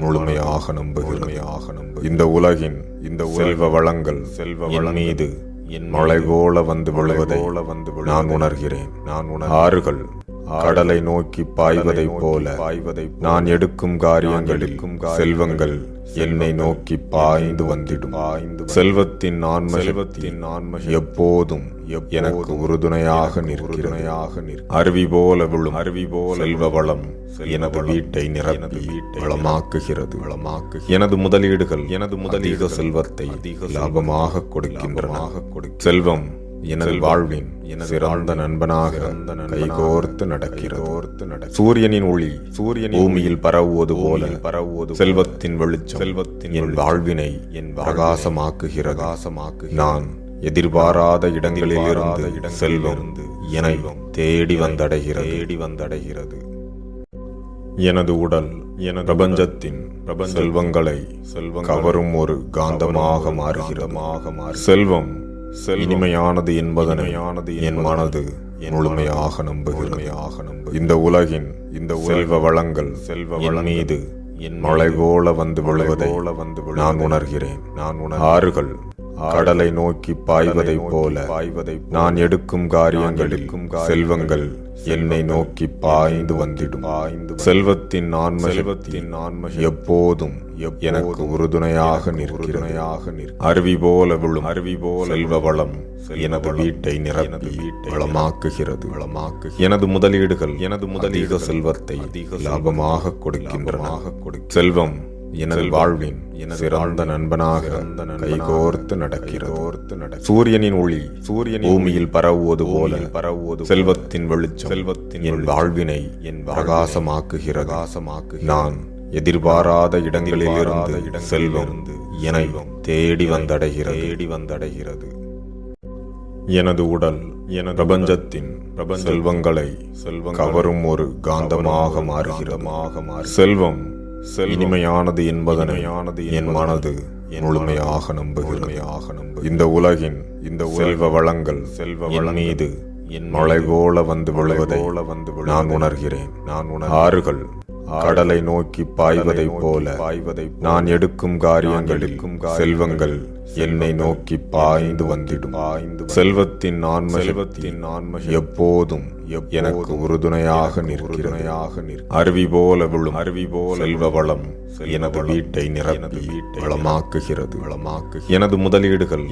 முழுமையாக நம்புகிறது. இந்த உலகின் செல்வ வளங்கள் மீது மழை போல வந்து விழுவதை நான் உணர்கிறேன். ஆறுகள் கடலை நோக்கி பாய்வதைப் போல நான் எடுக்கும் காரியங்களில் செல்வங்கள் என்னை நோக்கி பாய்ந்து வந்திடும். செல்வத்தின் ஆன்ம எப்போதும் எனக்கு உறுதுணையாக நிற்கிறது. அருவி போல விழும் செல்வ வளம் எனது வீட்டை நிரப்பி வளமாக்குகிறது. எனது முதலீடுகள் அதிக செல்வத்தை லாபமாக கொடுக்கின்றன. செல்வம் எனது வாழ்வின் சிறந்த நண்பனாக கைகோர்த்து நடக்கிறது. சூரியனின் ஒளி பூமியில் பரவுவது போல செல்வத்தின் வெளிச்சம் என் வாழ்வினை பிரகாசமாக்குகிறது. நான் எதிர்பாராத இடங்களிலிருந்து செல்வம் என்னை தேடி வந்தடைகிறது. எனது உடல் பிரபஞ்சத்தின் செல்வங்களை கவரும் ஒரு காந்தமாக மாறுகிறது. செல்வம் இனிமையானது என்பதனை என் மனது முழுமையாக நம்புகிறது. இந்த உலகின் செல்வ வளங்கள் மீது மழை போல வந்து விழுவதை நான் உணர்கிறேன். ஆறுகள் கடலை நோக்கி பாய்வதைப் போல நான் எடுக்கும் காரியங்களில் செல்வங்கள் என்னை நோக்கி பாய்ந்து வந்திடும். செல்வத்தின் ஆன்ம எப்போதும் எனக்கு உறுதுணையாக நிற்கிறது. அருவி போல விழும் செல்வ வளம் எனது வீட்டை நிரப்பி வளமாக்குகிறது. எனது முதலீடுகள் அதிக செல்வத்தை லாபமாக கொடுக்கின்றன. செல்வம் எனது வாழ்வின் சிறந்த நண்பனாக கைகோர்த்து நடக்கிறது. சூரியனின் ஒளி பூமியில் பரவுவது போல செல்வத்தின் வெளிச்சம் என் வாழ்வினை பிரகாசமாக்குகிறது. நான் எதிர்பாராத இடங்களிலிருந்து செல்வம் என்னை தேடி வந்தடைகிறது. எனது உடல் பிரபஞ்சத்தின் செல்வங்களை கவரும் ஒரு காந்தமாக மாறுகிறது. செல்வம் இனிமையானது என்பதனை என் மனது முழுமையாக நம்புகிறது. இந்த உலகின் செல்வ வளங்கள் மீது மழை போல வந்து விழுவதை நான் உணர்கிறேன். ஆறுகள் கடலை நோக்கி பாய்வதைப் போல நான் எடுக்கும் காரியங்களில் செல்வங்கள் என்னை நோக்கி பாய்ந்து வந்திடும். செல்வத்தின் ஆன்ம எப்போதும் எனக்கு உறுதுணையாக நிற்கிறது. அருவி போல விழும் செல்வ வளம் எனது வீட்டை நிரப்பி வளமாக்குகிறது. எனது முதலீடுகள்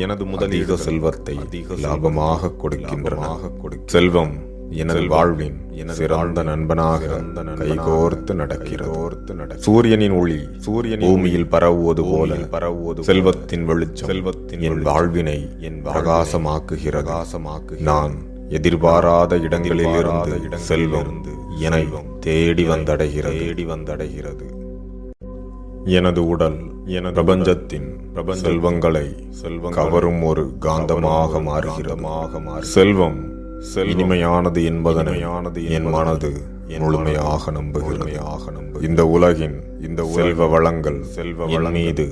அதிக செல்வத்தை லாபமாக கொடுக்கின்றன. செல்வம் எனது வாழ்வின் சிறந்த நண்பனாக கைகோர்த்து நடக்கிறது. சூரியனின் ஒளி பூமியில் பரவுவது போல செல்வத்தின் வெளிச்சம் என் வாழ்வினை பிரகாசமாக்குகிறது. நான் எதிர்பாராத இடங்களிலிருந்து செல்வம் என்னை தேடி வந்தடைகிறது. எனது உடல் பிரபஞ்சத்தின் செல்வங்களை கவரும் ஒரு காந்தமாக மாறுகிறது. செல்வம் இனிமையானது என்பதனை என் மனது முழுமையாக நம்புகிறது. இந்த உலகின் செல்வ வளங்கள் மீது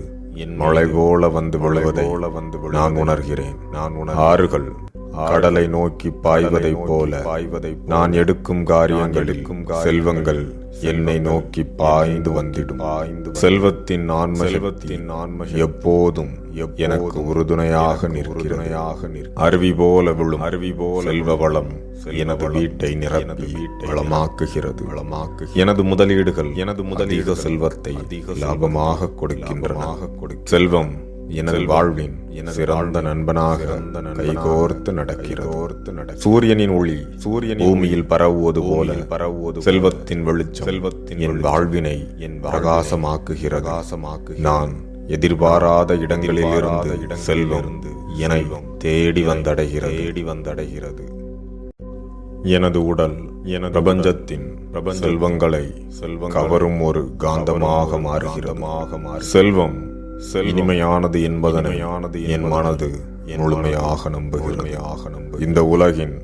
மழை போல வந்து விழுவதை நான் உணர்கிறேன். ஆறுகள் கடலை நோக்கி பாய்வதைப் போல நான் எடுக்கும் காரியங்களில் செல்வங்கள் என்னை நோக்கி பாய்ந்து வந்திடும். செல்வத்தின் ஆன்ம எப்போதும் எனக்கு உறுதுணையாக நிற்கிறது. அருவி போல விழும் செல்வ வளம் எனது வீட்டை நிரப்பி வளமாக்குகிறது. எனது முதலீடுகள் அதிக செல்வத்தை லாபமாக கொடுக்கின்றன. செல்வம் எனது வாழ்வின் சிறந்த நண்பனாக கைகோர்த்து நடக்கிறது. சூரியனின் ஒளி பூமியில் பரவுவது போல செல்வத்தின் வெளிச்சம் என் வாழ்வினை பிரகாசமாக்குகிறது. நான் எதிர்பாராத இடங்களிலிருந்து செல்வம் என்னை தேடி வந்தடைகிறது. எனது உடல் பிரபஞ்சத்தின் செல்வங்களை கவரும் ஒரு காந்தமாக மாறுகிறது. செல்வம் இனிமையானது என்பதனை என் மனது முழுமையாக நம்புகிறது. இந்த உலகின்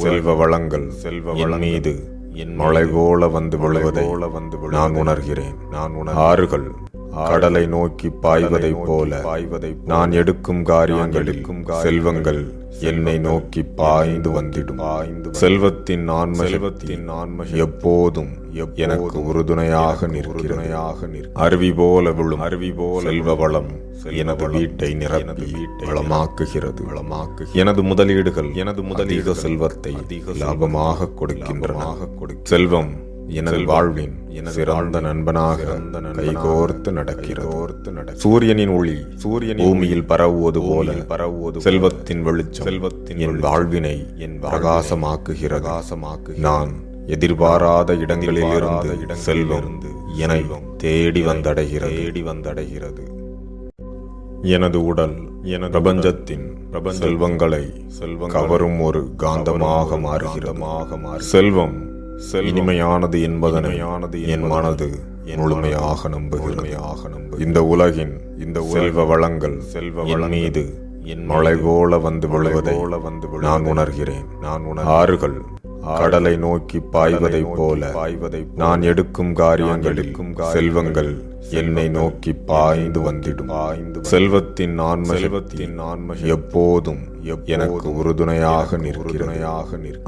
செல்வ வளங்கள் மீது மழை போல வந்து விழுவதை நான் உணர்கிறேன். ஆறுகள் கடலை நோக்கி பாய்வதைப் போல நான் எடுக்கும் காரியங்களில் செல்வங்கள் என்னை நோக்கி பாய்ந்து வந்திடும். செல்வத்தின் ஆன்ம எப்போதும் எனக்கு உறுதுணையாக நிற்கிறது. அருவி போல விழும் செல்வ வளம் எனது வீட்டை நிரப்பி வளமாக்குகிறது. எனது முதலீடுகள் அதிக செல்வத்தை லாபமாக கொடுக்கின்றன. செல்வம் எனது வாழ்வின் சிறந்த நண்பனாக கைகோர்த்து நடக்கிறது. சூரியனின் ஒளி பூமியில் பரவுவது போல செல்வத்தின் வெளிச்சம் என் வாழ்வினை பிரகாசமாக்குகிறது. நான் எதிர்பாராத இடங்களிலிருந்து செல்வம் என்னை தேடி வந்தடைகிறது. எனது உடல் பிரபஞ்சத்தின் செல்வங்களை கவரும் ஒரு காந்தமாக மாறுகிறது. செல்வம் இனிமையானது என்பதனை என் மனது முழுமையாக நம்புகிறது. இந்த உலகின் செல்வ வளங்கள் மீது மழை போல வந்து விழுவதை நான் உணர்கிறேன். ஆறுகள் கடலை நோக்கி பாய்வதைப் போல நான் எடுக்கும் காரியங்களில் செல்வங்கள் என்னை நோக்கி பாய்ந்து வந்திடும். செல்வத்தின் ஆன்ம எப்போதும் எனக்கு உறுதுணையாக நிற்கிறது.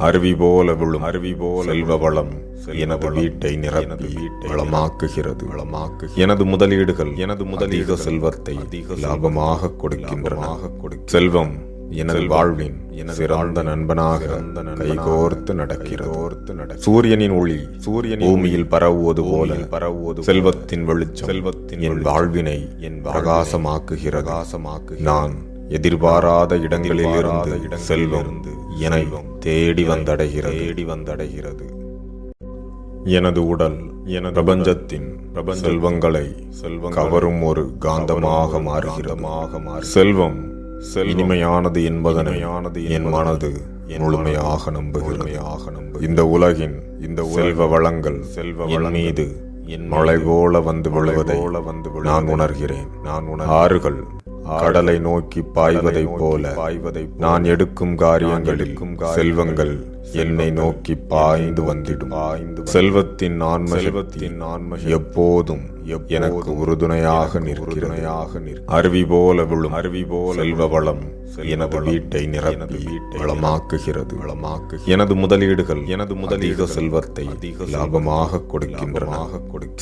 அருவி போல விழும் செல்வ வளம் எனது வீட்டை நிரப்பி வளமாக்குகிறது. எனது முதலீடுகள் அதிக செல்வத்தை லாபமாக கொடுக்கின்றன. செல்வம் எனது வாழ்வின் சிறந்த நண்பனாக கைகோர்த்து நடக்கிறது. சூரியனின் ஒளி பூமியில் பரவுவது போல செல்வத்தின் வெளிச்சம் என் வாழ்வினை பிரகாசமாக்குகிறது. நான் எதிர்பாராத இடங்களிலிருந்து செல்வம் என்னை தேடி வந்தடைகிறது. எனது உடல் பிரபஞ்சத்தின் செல்வங்களை கவரும் ஒரு காந்தமாக மாறுகிறது. செல்வம் இனிமையானது என்பதனை என் மனது முழுமையாக நம்புகிறது. இந்த உலகின் செல்வ வளங்கள் மீது மழை போல வந்து விழுவதை நான் உணர்கிறேன். ஆறுகள் கடலை நோக்கி பாய்வதைப் போல நான் எடுக்கும் காரியங்களில் செல்வங்கள் என்னை நோக்கி பாய்ந்து வந்திடும். செல்வத்தின் ஆன்ம எப்போதும் எனக்கு உறுதுணையாக நிற்கிறது. அருவி போல விழும் செல்வ வளம் எனது வீட்டை நிரப்பி வளமாக்குகிறது. எனது முதலீடுகள் அதிக செல்வத்தை லாபமாக கொடுக்கின்றன.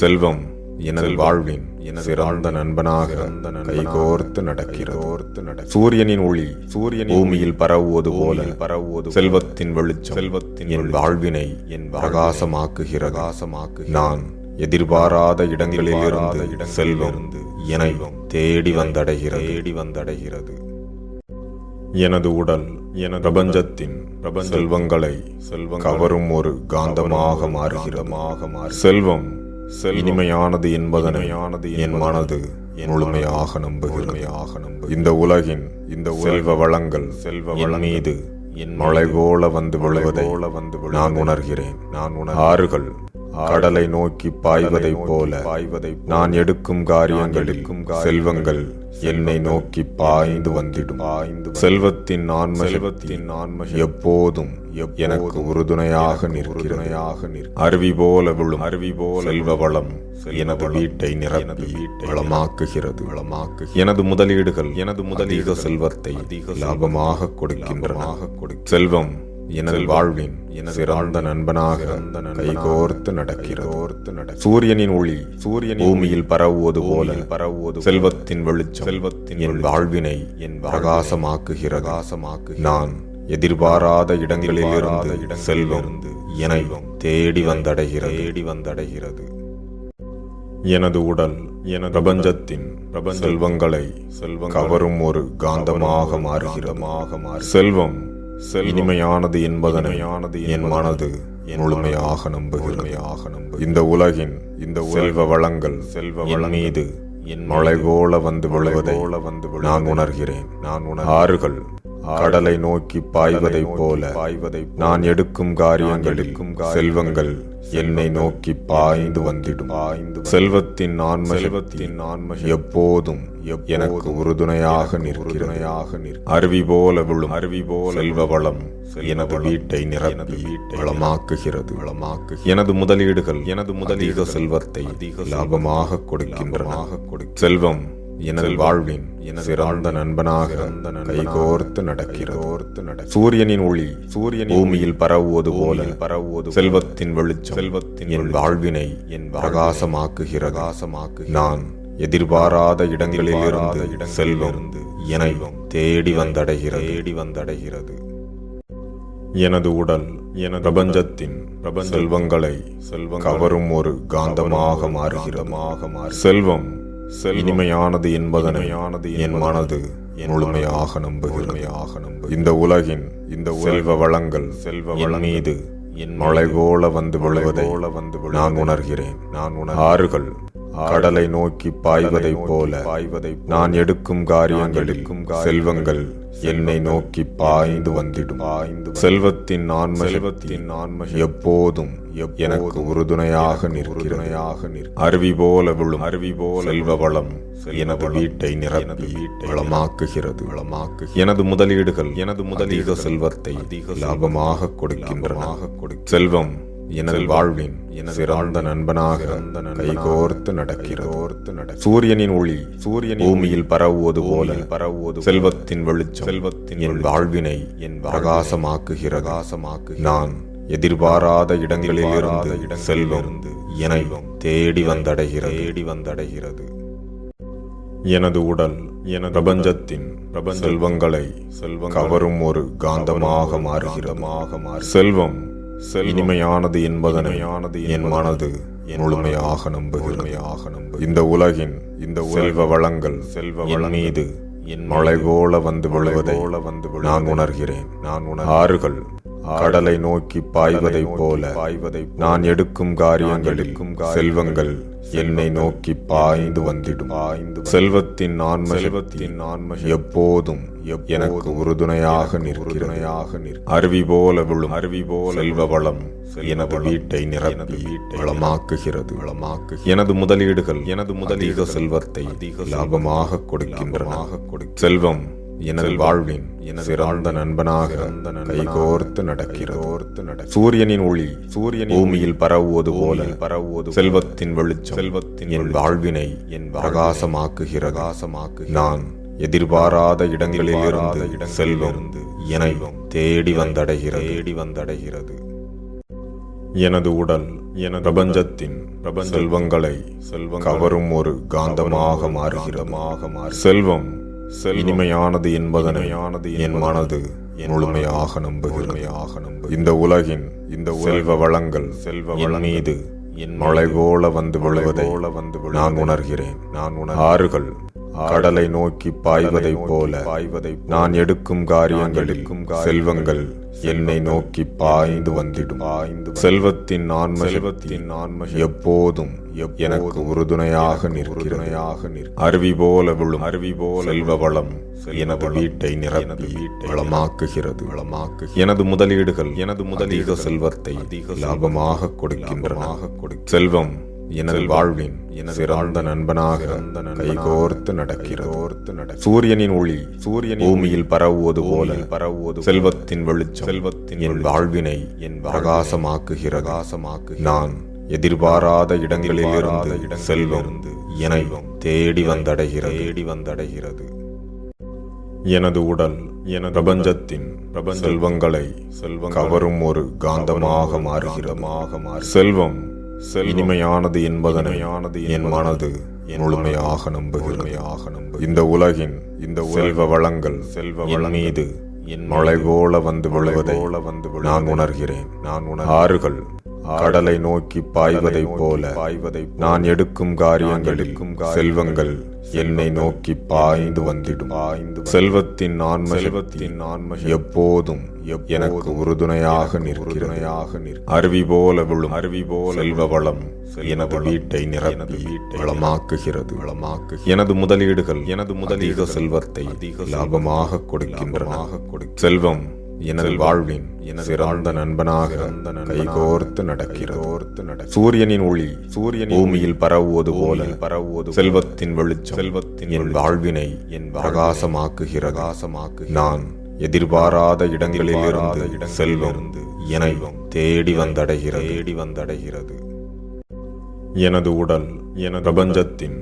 செல்வம் எனது வாழ்வின் சிறந்த நண்பனாக கைகோர்த்து நடக்கிறது. சூரியனின் ஒளி பூமியில் பரவுவது போல செல்வத்தின் வெளிச்சம் என் வாழ்வினை பிரகாசமாக்குகிறது. நான் எதிர்பாராத இடங்களில் இருந்து செல்வம் என்னை தேடி வந்தடைகிறது. எனது உடல் பிரபஞ்சத்தின் செல்வங்களை கவரும் ஒரு காந்தமாக மாறுகிறது. செல்வம் இனிமையானது என்பதனை என் மனது முழுமையாக நம்புகிறது. இந்த உலகின் செல்வ வளங்கள் மீது மழை போல வந்து விழுவதை நான் உணர்கிறேன். ஆறுகள் கடலை நோக்கி பாய்வதைப் போல நான் எடுக்கும் காரியங்களில் செல்வங்கள் என்னை நோக்கி பாய்ந்து வந்திடும். செல்வத்தின் ஆன்ம எப்போதும் எனக்கு உறுதுணையாக நிற்கிறது. அருவி போல விழும் செல்வ வளம் எனது வீட்டை நிரப்பி வளமாக்குகிறது. எனது முதலீடுகள் அதிக செல்வத்தை லாபமாக கொடுக்கின்றன. செல்வம் எனது வாழ்வின் சிறந்த நண்பனாக கைகோர்த்து நடக்கிறது. சூரியனின் ஒளி பூமியில் பரவுவது போல செல்வத்தின் வெளிச்சம் என் வாழ்வினை பிரகாசமாக்குகிறது. நான் எதிர்பாராத இடங்களில் இருந்து செல்வம் என்னை தேடி வந்தடைகிறது. எனது உடல் பிரபஞ்சத்தின் செல்வங்களை கவரும் ஒரு காந்தமாக மாறுகிறது. செல்வம் இனிமையானது என்பதனை என் மனது முழுமையாக நம்புகிறது. இந்த உலகின் செல்வ வளங்கள் மீது மழை போல வந்து விழுவதை நான் உணர்கிறேன். ஆறுகள் கடலை நோக்கி பாய்வதைப் போல நான் எடுக்கும் காரியங்களில் செல்வங்கள் என்னை நோக்கி பாய்ந்து வந்திடும். செல்வத்தின் ஆன்ம எப்போதும் எனக்கு உறுதுணையாக நிற்கிறது. அருவி போல விழும் செல்வ வளம் எனது வீட்டை நிரப்பி வளமாக்குகிறது. எனது முதலீடுகள் அதிக செல்வத்தை லாபமாக கொடுக்கின்றன. செல்வம் எனது வாழ்வின் சிறந்த நண்பனாக கைகோர்த்து நடக்கிறது. சூரியனின் ஒளி பூமியில் பரவுவது போல செல்வத்தின் வெளிச்சம் என் வாழ்வினை பிரகாசமாக்குகிறது. நான் எதிர்பாராத இடங்களில் இருந்து செல்வம் என்னை தேடி வந்தடைகிறது. எனது உடல் பிரபஞ்சத்தின் செல்வங்களை கவரும் ஒரு காந்தமாக மாறுகிறது. செல்வம் இனிமையானது என்பதனை என் மனது முழுமையாக நம்புகிறது. இந்த உலகின் செல்வ வளங்கள் மீது மழை போல வந்து விழுவதை நான் உணர்கிறேன். ஆறுகள் கடலை நோக்கி பாய்வதைப் போல நான் எடுக்கும் காரியங்களில் செல்வங்கள் என்னை நோக்கி பாய்ந்து வந்திடும். செல்வத்தின் ஆன்ம எப்போதும் எனக்கு உறுதுணையாக நிற்கிறது. அருவி போல விழும் செல்வ வளம் எனது வீட்டை நிரப்பி வளமாக்குகிறது. எனது முதலீடுகள் அதிக செல்வத்தை லாபமாக கொடுக்கின்றன. செல்வம் எனது வாழ்வின் சிறந்த நண்பனாக கைகோர்த்து நடக்கிறது. சூரியனின் ஒளி பூமியில் பரவுவது போல செல்வத்தின் வெளிச்சம் என் வாழ்வினை பிரகாசமாக்குகிறது. நான் எதிர்பாராத இடங்களில் இருந்து செல்வம் என்னை தேடி வந்தடைகிறது. எனது உடல் பிரபஞ்சத்தின் செல்வங்களை கவரும் ஒரு காந்தமாக மாறுகிறது. செல்வம் இனிமையானது என்பதனை என் மனது முழுமையாக நம்புகிறது. இந்த உலகின் செல்வ வளங்கள் மீது மழை போல வந்து விழுவதை நான் உணர்கிறேன். ஆறுகள் கடலை நோக்கி பாய்வதைப் போல நான் எடுக்கும் காரியங்களில் செல்வங்கள் என்னை நோக்கி பாய்ந்து வந்திடும். செல்வத்தின் ஆன்ம எப்போதும் எனக்கு உறுதுணையாக நிற்கிறது. அருவி போல விழும் செல்வ வளம் எனது வீட்டை நிரப்பி வளமாக்குகிறது. எனது முதலீடுகள் அதிக செல்வத்தை லாபமாக கொடுக்கின்றன. செல்வம் எனது வாழ்வின் சிறந்த நண்பனாக கைகோர்த்து நடக்கிறது. சூரியனின் ஒளி பூமியில் பரவுவது போல செல்வத்தின் வெளிச்சம் என் வாழ்வினை பிரகாசமாக்குகிறது. நான் எதிர்பாராத இடங்களில் இருந்து செல்வம் என்னை தேடி வந்தடைகிறது. எனது உடல் பிரபஞ்சத்தின் செல்வங்களை கவரும் ஒரு காந்தமாக மாறுகிறது. செல்வம் இனிமையானது என்பதனை என் மனது முழுமையாக நம்புகிறது. இந்த உலகின் செல்வ வளங்கள் மீது மழை போல வந்து விழுவதை நான் உணர்கிறேன். ஆறுகள் கடலை நோக்கி பாய்வதைப் போல நான் எடுக்கும் காரியங்களில் செல்வங்கள் என்னை நோக்கி பாய்ந்து வந்திடும். செல்வத்தின் ஆன்ம எப்போதும் எனக்கு உறுதுணையாக நிற்கிறது. அருவி போல விழும் செல்வ வளம் எனது வீட்டை நிரப்பி வளமாக்குகிறது. எனது முதலீடுகள் அதிக செல்வத்தை லாபமாக கொடுக்கின்றன. செல்வம் எனது வாழ்வின் சிறந்த நண்பனாக கைகோர்த்து நடக்கிறது. சூரியனின் ஒளி பூமியில் பரவுவது போல செல்வத்தின் வெளிச்சம் என் வாழ்வினை பிரகாசமாக்குகிறது. நான் எதிர்பாராத இடங்களில் இருந்து செல்வம் என்னை தேடி வந்தடைகிறது. எனது உடல் பிரபஞ்சத்தின் செல்வங்களை கவரும் ஒரு காந்தமாக மாறுகிறது. செல்வம் இனிமையானது என்பதனை என் மனது முழுமையாக நம்புகிறது. இந்த உலகின் செல்வ வளங்கள் மீது மழை போல வந்து விழுவதை நான் உணர்கிறேன். ஆறுகள் கடலை நோக்கி பாய்வதைப் போல நான் எடுக்கும் காரியங்களில் செல்வங்கள் என்னை நோக்கி பாய்ந்து வந்திடும். செல்வத்தின் ஆன்ம எப்போதும் எனக்கு உறுதுணையாக நிற்கிறது. அருவி போல விழும் செல்வ வளம் எனது வீட்டை நிரப்பி வளமாக்குகிறது. எனது முதலீடுகள் அதிக செல்வத்தை லாபமாக கொடுக்கின்றன. செல்வம் எனது வாழ்வின் சிறந்த நண்பனாக கைகோர்த்து நடக்கிறது. சூரியனின் ஒளி பூமியில் பரவுவது போல செல்வத்தின் வெளிச்சம் என் வாழ்வினை பிரகாசமாக்குகிறது. நான் எதிர்பாராத இடங்களில் இருந்து செல்வம் என்னை தேடி வந்தடைகிறது. எனது உடல் பிரபஞ்சத்தின்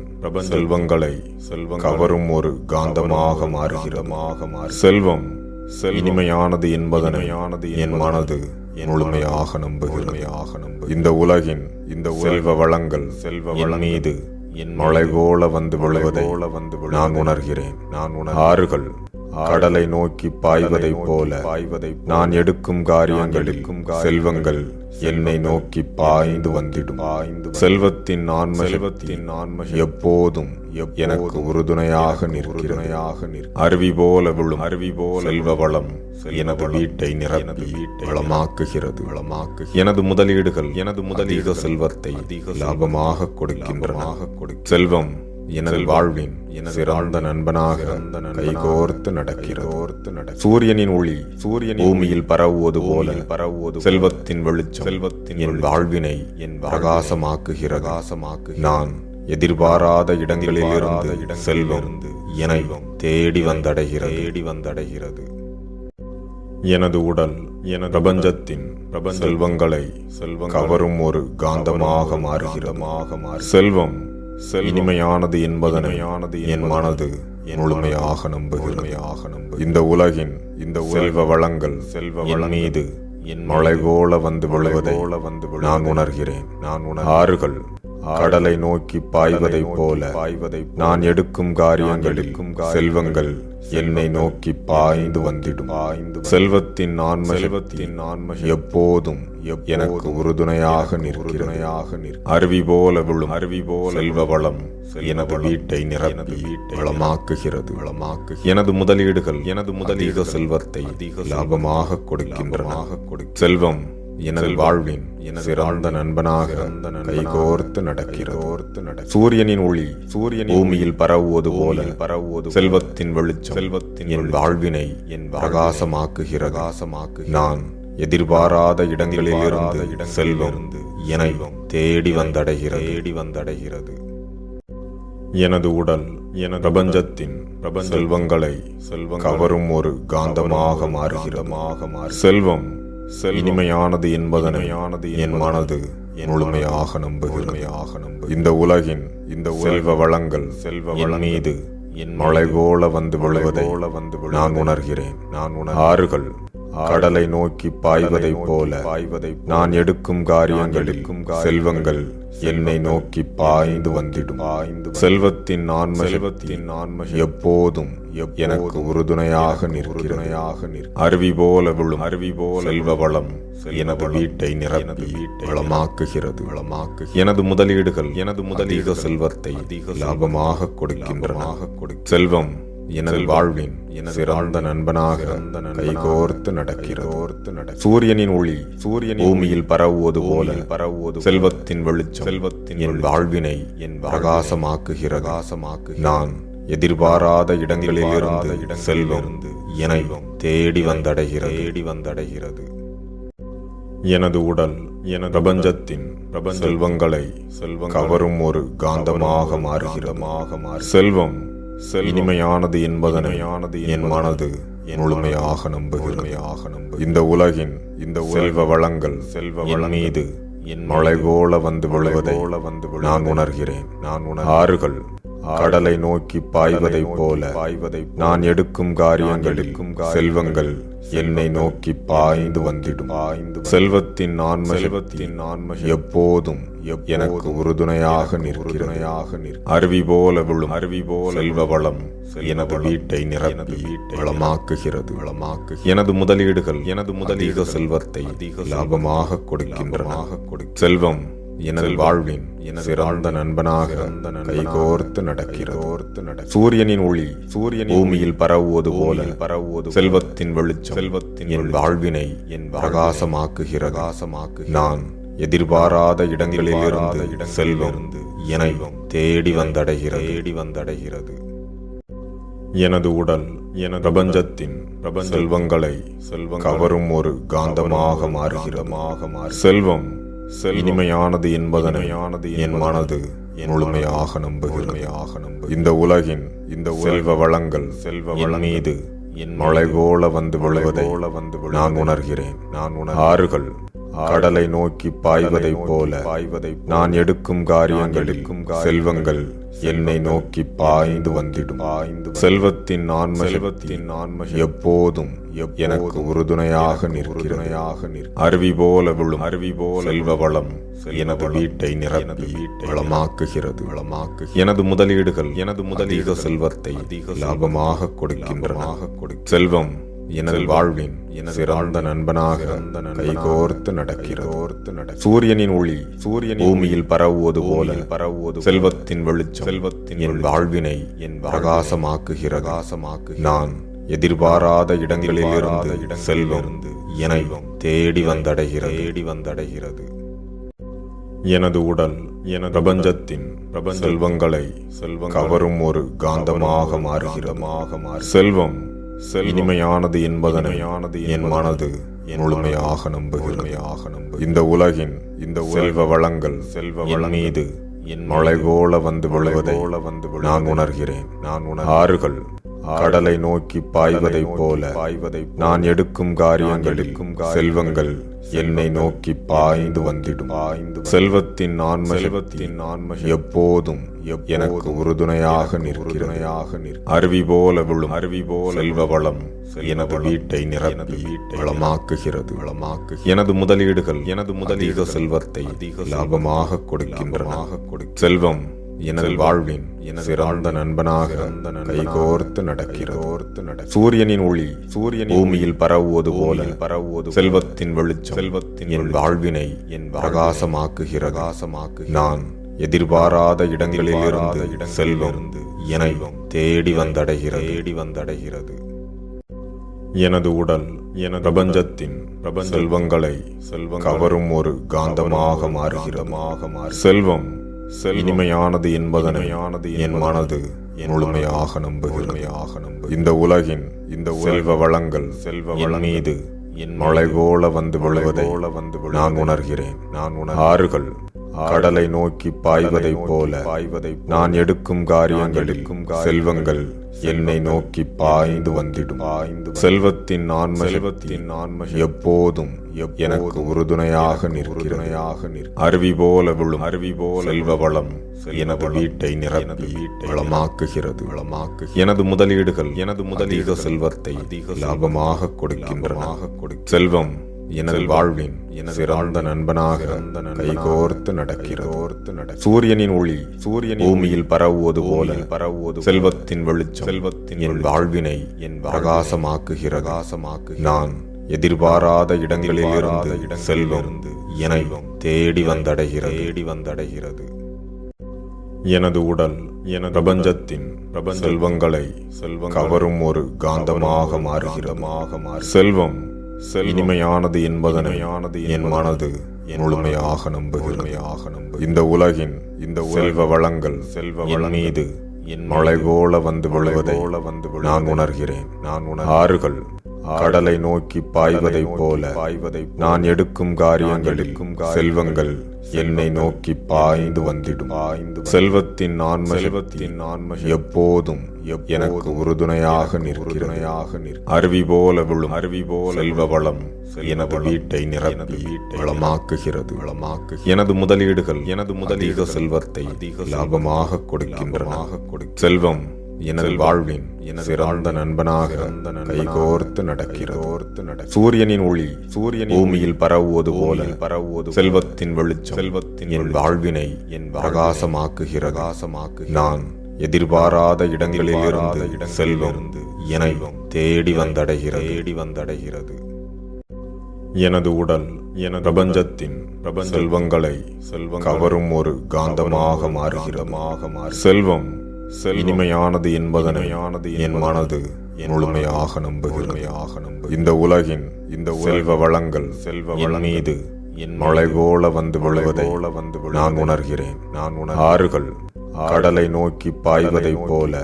செல்வங்களை கவரும் ஒரு காந்தமாக மாறுகிறது. செல்வம் இனிமையானது என்பதனை என் மனது முழுமையாக நம்புகிறது. இந்த உலகின் செல்வ வளங்கள் மீது மழை போல வந்து விழுவதை நான் உணர்கிறேன். ஆறுகள் கடலை நோக்கி பாய்வதைப் போல நான் எடுக்கும் காரியங்களில் செல்வங்கள் என்னை நோக்கி பாய்ந்து வந்திடும். செல்வத்தின் ஆன்ம எப்போதும் எனக்கு உறுதுணையாக நிற்கிறது. அருவி போல விழும் செல்வ வளம் எனது வீட்டை நிரப்பி வளமாக்குகிறது. எனது முதலீடுகள் அதிக செல்வத்தை லாபமாக கொடுக்கின்றன. செல்வம் எனது வாழ்வின் சிறந்த நண்பனாக கைகோர்த்து நடக்கிறது. சூரியனின் ஒளி பூமியில் பரவுவது போல செல்வத்தின் வெளிச்சம் என் வாழ்வினை பிரகாசமாக்குகிறது. நான் எதிர்பாராத இடங்களில் இருந்து செல்வம் என்னை தேடி வந்தடைகிறது. எனது உடல் பிரபஞ்சத்தின் செல்வங்களை கவரும் ஒரு காந்தமாக மாறுகிறது. செல்வம் இனிமையானது என்பதனை என் மனது முழுமையாக நம்புகிறது. இந்த உலகின் செல்வ வளங்கள் மீது மழை போல வந்து விழுவதை நான் உணர்கிறேன். ஆறுகள் கடலை நோக்கி பாய்வதைப் போல நான் எடுக்கும் காரியங்களில் செல்வங்கள் என்னை நோக்கி பாய்ந்து வந்திடும். செல்வத்தின் ஆன்ம எப்போதும் எனக்கு உறுதுணையாக நிற்கிறது. அருவி போல விழும் செல்வ வளம் எனது வீட்டை நிரப்பி வளமாக்குகிறது. எனது முதலீடுகள் அதிக செல்வத்தை லாபமாக கொடுக்கின்றன. செல்வம் எனது வாழ்வின் சிறந்த நண்பனாக கைகோர்த்து நடக்கிறது. சூரியனின் ஒளி பூமியில் பரவுவது போல செல்வத்தின் வெளிச்சம் என் வாழ்வினை பிரகாசமாக்குகிறது. நான் எதிர்பாராத இடங்களிலிருந்து செல்வம் என்னை தேடி வந்தடைகிறது. எனது உடல் பிரபஞ்சத்தின் செல்வங்களை கவரும் ஒரு காந்தமாக மாறுகிறது. செல்வம் இனிமையானது என்பதனை என் மனது முழுமையாக நம்புகிறது. இந்த உலகின் செல்வ வளங்கள் மீது மழை போல வந்து விழுவதை நான் உணர்கிறேன். ஆறுகள் கடலை நோக்கி பாய்வதைப் போல நான் எடுக்கும் காரியங்களில் செல்வங்கள் என்னை நோக்கி பாய்ந்து வந்திடும். செல்வத்தின் ஆன்ம எப்போதும் எனக்கு உறுதுணையாக நிற்கிறது. அருவி போல விழும் செல்வ வளம் எனது வீட்டை நிரப்பி வளமாக்குகிறது. எனது முதலீடுகள் அதிக செல்வத்தை லாபமாக கொடுக்கின்றன. செல்வம் எனது வாழ்வின் சிறந்த நண்பனாக கைகோர்த்து நடக்கிறது. சூரியனின் ஒளி பூமியில் பரவுவது போல செல்வத்தின் வெளிச்சம் என் வாழ்வினை பிரகாசமாக்குகிறது. நான் எதிர்பாராத இடங்களிலிருந்து செல்வம் என்னை தேடி வந்தடைகிறது. எனது உடல் பிரபஞ்சத்தின் செல்வங்களை கவரும் ஒரு காந்தமாக மாறுகிறது. செல்வம் இனிமையானது என்பதனை என் மனது முழுமையாக நம்புகிறது. இந்த உலகின் செல்வ வளங்கள் மீது மழை போல வந்து விழுவதை நான் உணர்கிறேன். ஆறுகள் கடலை நோக்கி பாய்வதைப் போல நான் எடுக்கும் காரியங்களில் செல்வங்கள் என்னை நோக்கி பாய்ந்து வந்திடும். செல்வத்தின் ஆன்ம எப்போதும் எனக்கு உறுதுணையாக நிற்கிறது. அருவி போல விழும் செல்வ வளம் எனது வீட்டை நிரப்பி வளமாக்குகிறது. எனது முதலீடுகள் அதிக செல்வத்தை லாபமாக கொடுக்கின்றன. செல்வம் எனது வாழ்வின் சிறந்த நண்பனாக கைகோர்த்து நடக்கிறது. சூரியனின் ஒளி பூமியில் பரவுவது போல செல்வத்தின் வெளிச்சம் என் வாழ்வினை பிரகாசமாக்குகிறது. நான் எதிர்பாராத இடங்களிலிருந்து செல்வம் என்னை தேடி வந்தடைகிறது. எனது உடல் பிரபஞ்சத்தின் செல்வங்களை கவரும் ஒரு காந்தமாக மாறுகிறது. செல்வம் இனிமையானது என்பதனை என் மனது முழுமையாக நம்புகிறது. இந்த உலகின் செல்வ வளங்கள் மீது மழை போல வந்து விழுவதை நான் உணர்கிறேன். ஆறுகள் கடலை நோக்கி பாய்வதைப் போல நான் எடுக்கும் காரியங்களில் செல்வங்கள் என்னை நோக்கி பாய்ந்து வந்திடும். செல்வத்தின் ஆன்ம எப்போதும் எனக்கு உறுதுணையாக நிற்கிறது. அருவி போல விழும் செல்வ வளம் எனது வீட்டை நிரப்பி வளமாக்குகிறது. எனது முதலீடுகள் அதிக செல்வத்தை லாபமாக கொடுக்கின்றன. செல்வம் எனது வாழ்வின் சிறந்த நண்பனாக கைகோர்த்து நடக்கிறது. சூரியனின் ஒளி பூமியில் பரவுவது போல செல்வத்தின் வெளிச்சம் என் வாழ்வினை பிரகாசமாக்குகிறது. நான் எதிர்பாராத இடங்களிலிருந்து செல்வம் என்னை தேடி வந்தடைகிறது. எனது உடல் பிரபஞ்சத்தின் செல்வங்களை கவரும் ஒரு காந்தமாக மாறுகிறது. செல்வம் இனிமையானது என்பதனை என் மனது முழுமையாக நம்புகிறது. இந்த உலகின் செல்வ வளங்கள் மீது மழை போல வந்து விழுவதை நான் உணர்கிறேன். ஆறுகள் கடலை நோக்கி பாய்வதைப் போல நான் எடுக்கும் காரியங்களில் செல்வங்கள் என்னை நோக்கி பாய்ந்து வந்திடும். செல்வத்தின் ஆன்ம எப்போதும் எனக்கு உறுதுணையாக நிற்கிறது. அருவி போல விழும் செல்வ வளம் எனது வீட்டை நிரப்பி வளமாக்குகிறது. எனது முதலீடுகள் அதிக செல்வத்தை லாபமாக கொடுக்கின்றன. செல்வம் எனது வாழ்வின் சிறந்த நண்பனாக கைகோர்த்து நடக்கிறது. சூரியனின் ஒளி பூமியில் பரவுவது போல செல்வத்தின் வெளிச்சம் என் வாழ்வினை பிரகாசமாக்குகிறது. நான் எதிர்பாராத இடங்களிலிருந்து செல்வம் என்னை தேடி வந்தடைகிறது. எனது உடல் பிரபஞ்சத்தின் செல்வங்களை கவரும் ஒரு காந்தமாக மாறுகிறது. செல்வம் இனிமையானது என்பதனை என் மனது முழுமையாக நம்புகிறது. இந்த உலகின் செல்வ வளங்கள் மீது மழை போல வந்து விழுவதை நான் உணர்கிறேன். ஆறுகள் கடலை நோக்கி பாய்வதைப் போல நான் எடுக்கும் காரியங்களில் செல்வங்கள் என்னை நோக்கி பாய்ந்து வந்திடும். செல்வத்தின் ஆன்ம எப்போதும் எனக்கு உறுதுணையாக நிற்கிறது. அருவி போல விழும் செல்வ வளம் எனது வீட்டை நிரப்பி வளமாக்குகிறது. எனது முதலீடுகள் அதிக செல்வத்தை லாபமாக கொடுக்கின்றன. செல்வம் எனது வாழ்வின் சிறந்த நண்பனாக கைகோர்த்து நடக்கிறது. சூரியனின் ஒளி பூமியில் பரவுவது போல செல்வத்தின் வெளிச்சம் என் வாழ்வினை பிரகாசமாக்குகிறது. நான் எதிர்பாராத இடங்களிலிருந்து செல்வம் என்னை தேடி வந்தடைகிறது. எனது உடல் பிரபஞ்சத்தின் செல்வங்களை கவரும் ஒரு காந்தமாக மாறுகிறது. செல்வம் இனிமையானது என்பதனை என் மனது முழுமையாக நம்புகிறது. இந்த உலகின் செல்வ வளங்கள் மீது மழை போல வந்து விழுவதை நான் உணர்கிறேன். ஆறுகள் கடலை நோக்கி பாய்வதைப் போல நான் எடுக்கும் காரியங்களில் செல்வங்கள் என்னை நோக்கி பாய்ந்து வந்திடும். செல்வத்தின் ஆன்ம எப்போதும் எனக்கு உறுதுணையாக நிற்கிறது. அருவி போல விழும் செல்வ வளம் எனது வீட்டை நிரப்பி வளமாக்குகிறது. எனது முதலீடுகள் அதிக செல்வத்தை லாபமாக கொடுக்கின்றன. செல்வம் எனது வாழ்வின் சிறந்த நண்பனாக கைகோர்த்து நடக்கிறது. சூரியனின் ஒளி பூமியில் பரவுவது போல செல்வத்தின் வெளிச்சம் என் வாழ்வினை பிரகாசமாக்குகிறது. நான் எதிர்பாராத இடங்களிலிருந்து செல்வம் என்னை தேடி வந்தடைகிறது. எனது உடல் பிரபஞ்சத்தின் செல்வங்களை கவரும் ஒரு காந்தமாக மாறுகிறது. செல்வம் இனிமையானது என்பதனை என் மனது முழுமையாக நம்புகிறது. இந்த உலகின் செல்வ வளங்கள் மீது மழை போல வந்து விழுவதை நான் உணர்கிறேன். ஆறுகள் கடலை நோக்கி பாய்வதைப் போல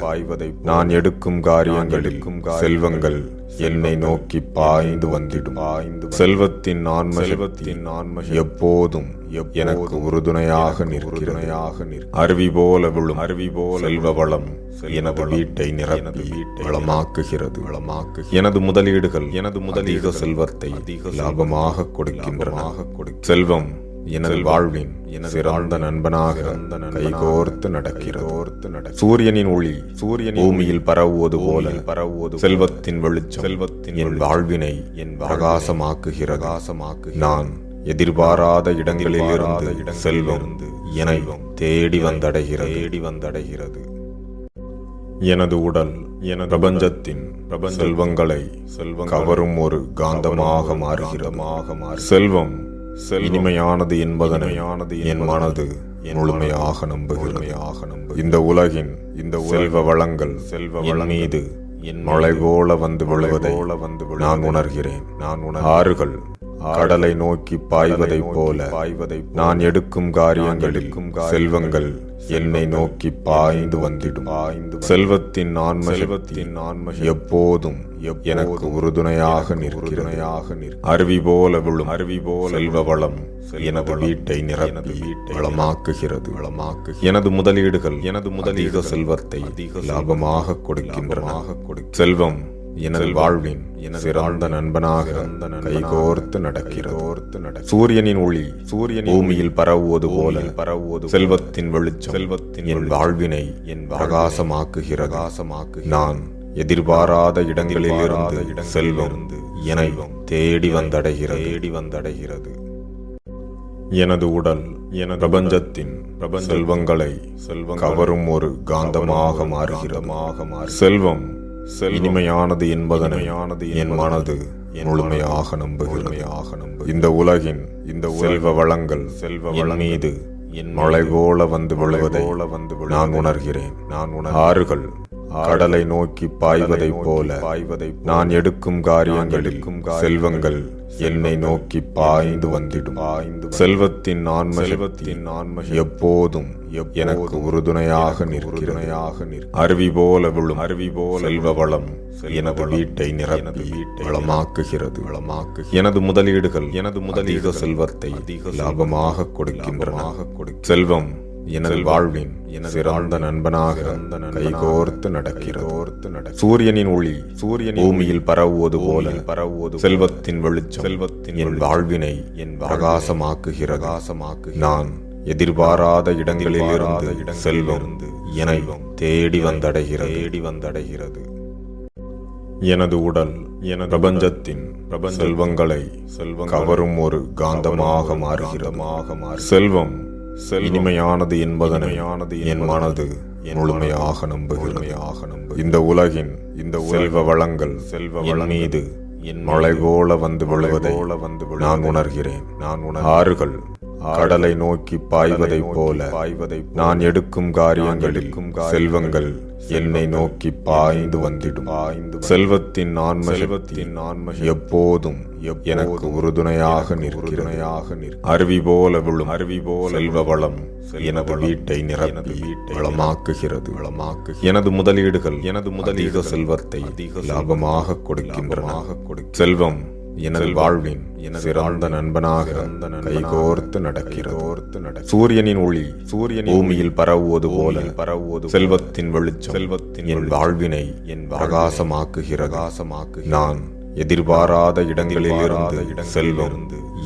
நான் எடுக்கும் காரியங்களில் செல்வங்கள் என்னை நோக்கி பாய்ந்து வந்திடும். செல்வத்தின் ஆன்ம எப்போதும் எனக்கு உறுதுணையாக நிற்கிறது. அருவி போல விழும் செல்வ வளம் எனது வீட்டை நிரப்பி வளமாக்குகிறது. எனது முதலீடுகள் அதிக செல்வத்தை லாபமாக கொடுக்கின்றன. செல்வம் எனது வாழ்வின் சிறந்த நண்பனாக கைகோர்த்து நடக்கிறது. சூரியனின் ஒளி பூமியில் பரவுவது போல செல்வத்தின் வெளிச்சம் என் வாழ்வினை பிரகாசமாக்குகிறது. நான் எதிர்பாராத இடங்களிலிருந்து செல்வம் என்னை தேடி வந்தடைகிறது. எனது உடல் பிரபஞ்சத்தின் செல்வங்களை கவரும் ஒரு காந்தமாக மாறுகிறது. செல்வம் இனிமையானது என்பதனை என் மனது முழுமையாக நம்புகிறது. இந்த உலகின் செல்வ வளங்கள் மீது மழை போல வந்து விழுவதை நான் உணர்கிறேன். ஆறுகள் கடலை நோக்கி பாய்வதைப் போல நான் எடுக்கும் காரியங்களில் செல்வங்கள் என்னை நோக்கி பாய்ந்து வந்திடும். செல்வத்தின் ஆன்ம எப்போதும் எனக்கு உறுதுணையாக நிற்கிறது. அருவி போல விழும் செல்வ வளம் எனது வீட்டை நிரப்பி வளமாக்குகிறது. எனது முதலீடுகள் அதிக செல்வத்தை லாபமாக கொடுக்கின்றன. செல்வம் எனது வாழ்வின் சிறந்த நண்பனாக கைகோர்த்து நடக்கிறது. சூரியனின் ஒளி பூமியில் பரவுவது போல செல்வத்தின் வெளிச்சம் என் வாழ்வினை பிரகாசமாக்குகிறது. நான் எதிர்பாராத இடங்களிலிருந்து செல்வம் என்னை தேடி வந்தடைகிறது. எனது உடல் பிரபஞ்சத்தின் செல்வங்களை கவரும் ஒரு காந்தமாக மாறுகிறது. செல்வம் இனிமையானது என்பதனை என் மனது முழுமையாக நம்புகிறது. இந்த உலகின் செல்வ வளங்கள் மீது மழை போல வந்து விழுவதை நான் உணர்கிறேன். ஆறுகள் கடலை நோக்கி பாய்வதைப் போல நான் எடுக்கும் காரியங்களில் செல்வங்கள் என்னை நோக்கி பாய்ந்து வந்திடும். செல்வத்தின் ஆன்ம எப்போதும் எனக்கு உறுதுணையாக நிற்கிறது. அருவி போல விழும் செல்வ வளம் எனது வீட்டை நிரப்பி வளமாக்குகிறது. எனது முதலீடுகள் அதிக செல்வத்தை லாபமாக கொடுக்கின்றன. செல்வம் எனது வாழ்வின் சிறந்த நண்பனாக கைகோர்த்து நடக்கிறது. சூரியனின் ஒளி பூமியில் பரவுவது போல செல்வத்தின் வெளிச்சம் என் வாழ்வினை பிரகாசமாக்குகிறது. நான் எதிர்பாராத இடங்களிலிருந்து செல்வம் என்னை தேடி வந்தடைகிறது. எனது உடல் பிரபஞ்சத்தின் செல்வங்களை கவரும் ஒரு காந்தமாக மாறுகிறது. செல்வம் இனிமையானது என்பதனை என் மனது முழுமையாக நம்புகிறது. இந்த உலகின் செல்வ வளங்கள் மீது மழை போல வந்து விழுவதை நான் உணர்கிறேன். ஆறுகள் கடலை நோக்கி பாய்வதைப் போல நான் எடுக்கும் காரியங்களில் செல்வங்கள் என்னை நோக்கி பாய்ந்து வந்திடும். செல்வத்தின் ஆன்ம எப்போதும் எனக்கு உறுதுணையாக நிற்கிறது. அருவி போல விழும் செல்வ வளம் எனது வீட்டை நிரப்பி வளமாக்குகிறது. எனது முதலீடுகள் அதிக செல்வத்தை லாபமாக கொடுக்கின்றன. செல்வம் எனது வாழ்வின் சிறந்த நண்பனாக கைகோர்த்து நடக்கிறது. சூரியனின் ஒளி பூமியில் பரவுவது போல செல்வத்தின் வெளிச்சம் என் வாழ்வினை பிரகாசமாக்குகிறது. நான் எதிர்பாராத இடங்களிலிருந்து செல்வம்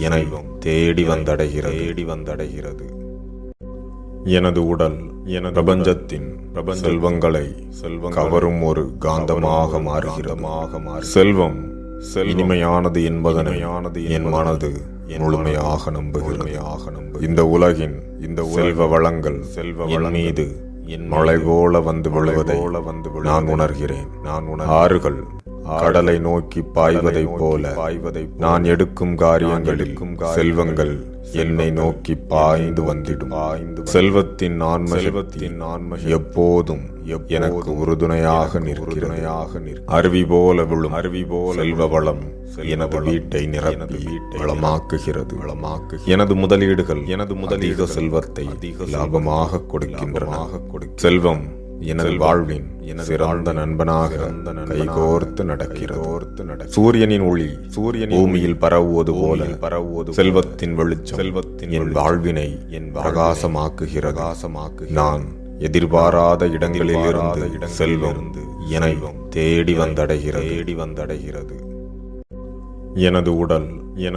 என்னை தேடி வந்தடைகிறது. எனது உடல் பிரபஞ்சத்தின் செல்வங்களை கவரும் ஒரு காந்தமாக மாறுகிறது. செல்வம் இனிமையானது என்பதனை என் மனது முழுமையாக நம்புகிறது. இந்த உலகின் செல்வ வளங்கள் மீது மழை போல வந்து விழுவதை நான் உணர்கிறேன். ஆறுகள் கடலை நோக்கி பாய்வதைப் போல நான் எடுக்கும் காரியங்களில் செல்வங்கள் என்னை நோக்கி பாய்ந்து வந்திடும். செல்வத்தின் ஆன்ம எப்போதும் எனக்கு உறுதுணையாக நிற்கிறது. அருவி போல விழும் செல்வ வளம் எனது வீட்டை நிரப்பி வளமாக்குகிறது. எனது முதலீடுகள் அதிக செல்வத்தை லாபமாக கொடுக்கின்றன. செல்வம் எனது வாழ்வின் சிறந்த நண்பனாக கைகோர்த்து நடக்கிறது. சூரியனின் ஒளி பூமியில் பரவுவது போல செல்வத்தின் வெளிச்சம் என் வாழ்வினை பிரகாசமாக்குகிறது. நான் எதிர்பாராத இடங்களிலிருந்து செல்வம் என்னை தேடி வந்தடைகிறது. எனது உடல்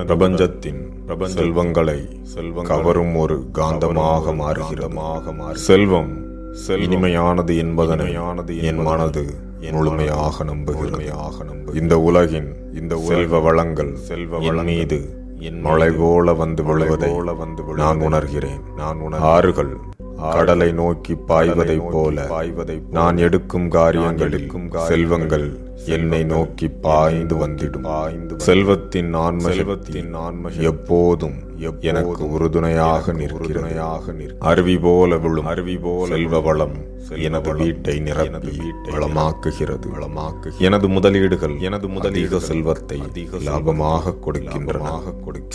பிரபஞ்சத்தின் செல்வங்களை கவரும் ஒரு காந்தமாக மாறுகிறது. செல்வம் இனிமையானது என்பதனை என் மனது முழுமையாக நம்புகிறது. இந்த உலகின் செல்வ வளங்கள் மீது மழை போல வந்து விழுவதை நான் உணர்கிறேன். ஆறுகள் கடலை நோக்கி பாய்வதைப் போல நான் எடுக்கும் காரியங்களில் செல்வங்கள் என்னை நோக்கி பாய்ந்து வந்திடும். செல்வத்தின் ஆன்ம எப்போதும் எனக்கு உறுதுணையாக நிற்கிறது. அருவி போல விழும் செல்வ வளம் எனது வீட்டை நிரப்பி வளமாக்குகிறது. எனது முதலீடுகள் அதிக செல்வத்தை லாபமாக கொடுக்கின்றன.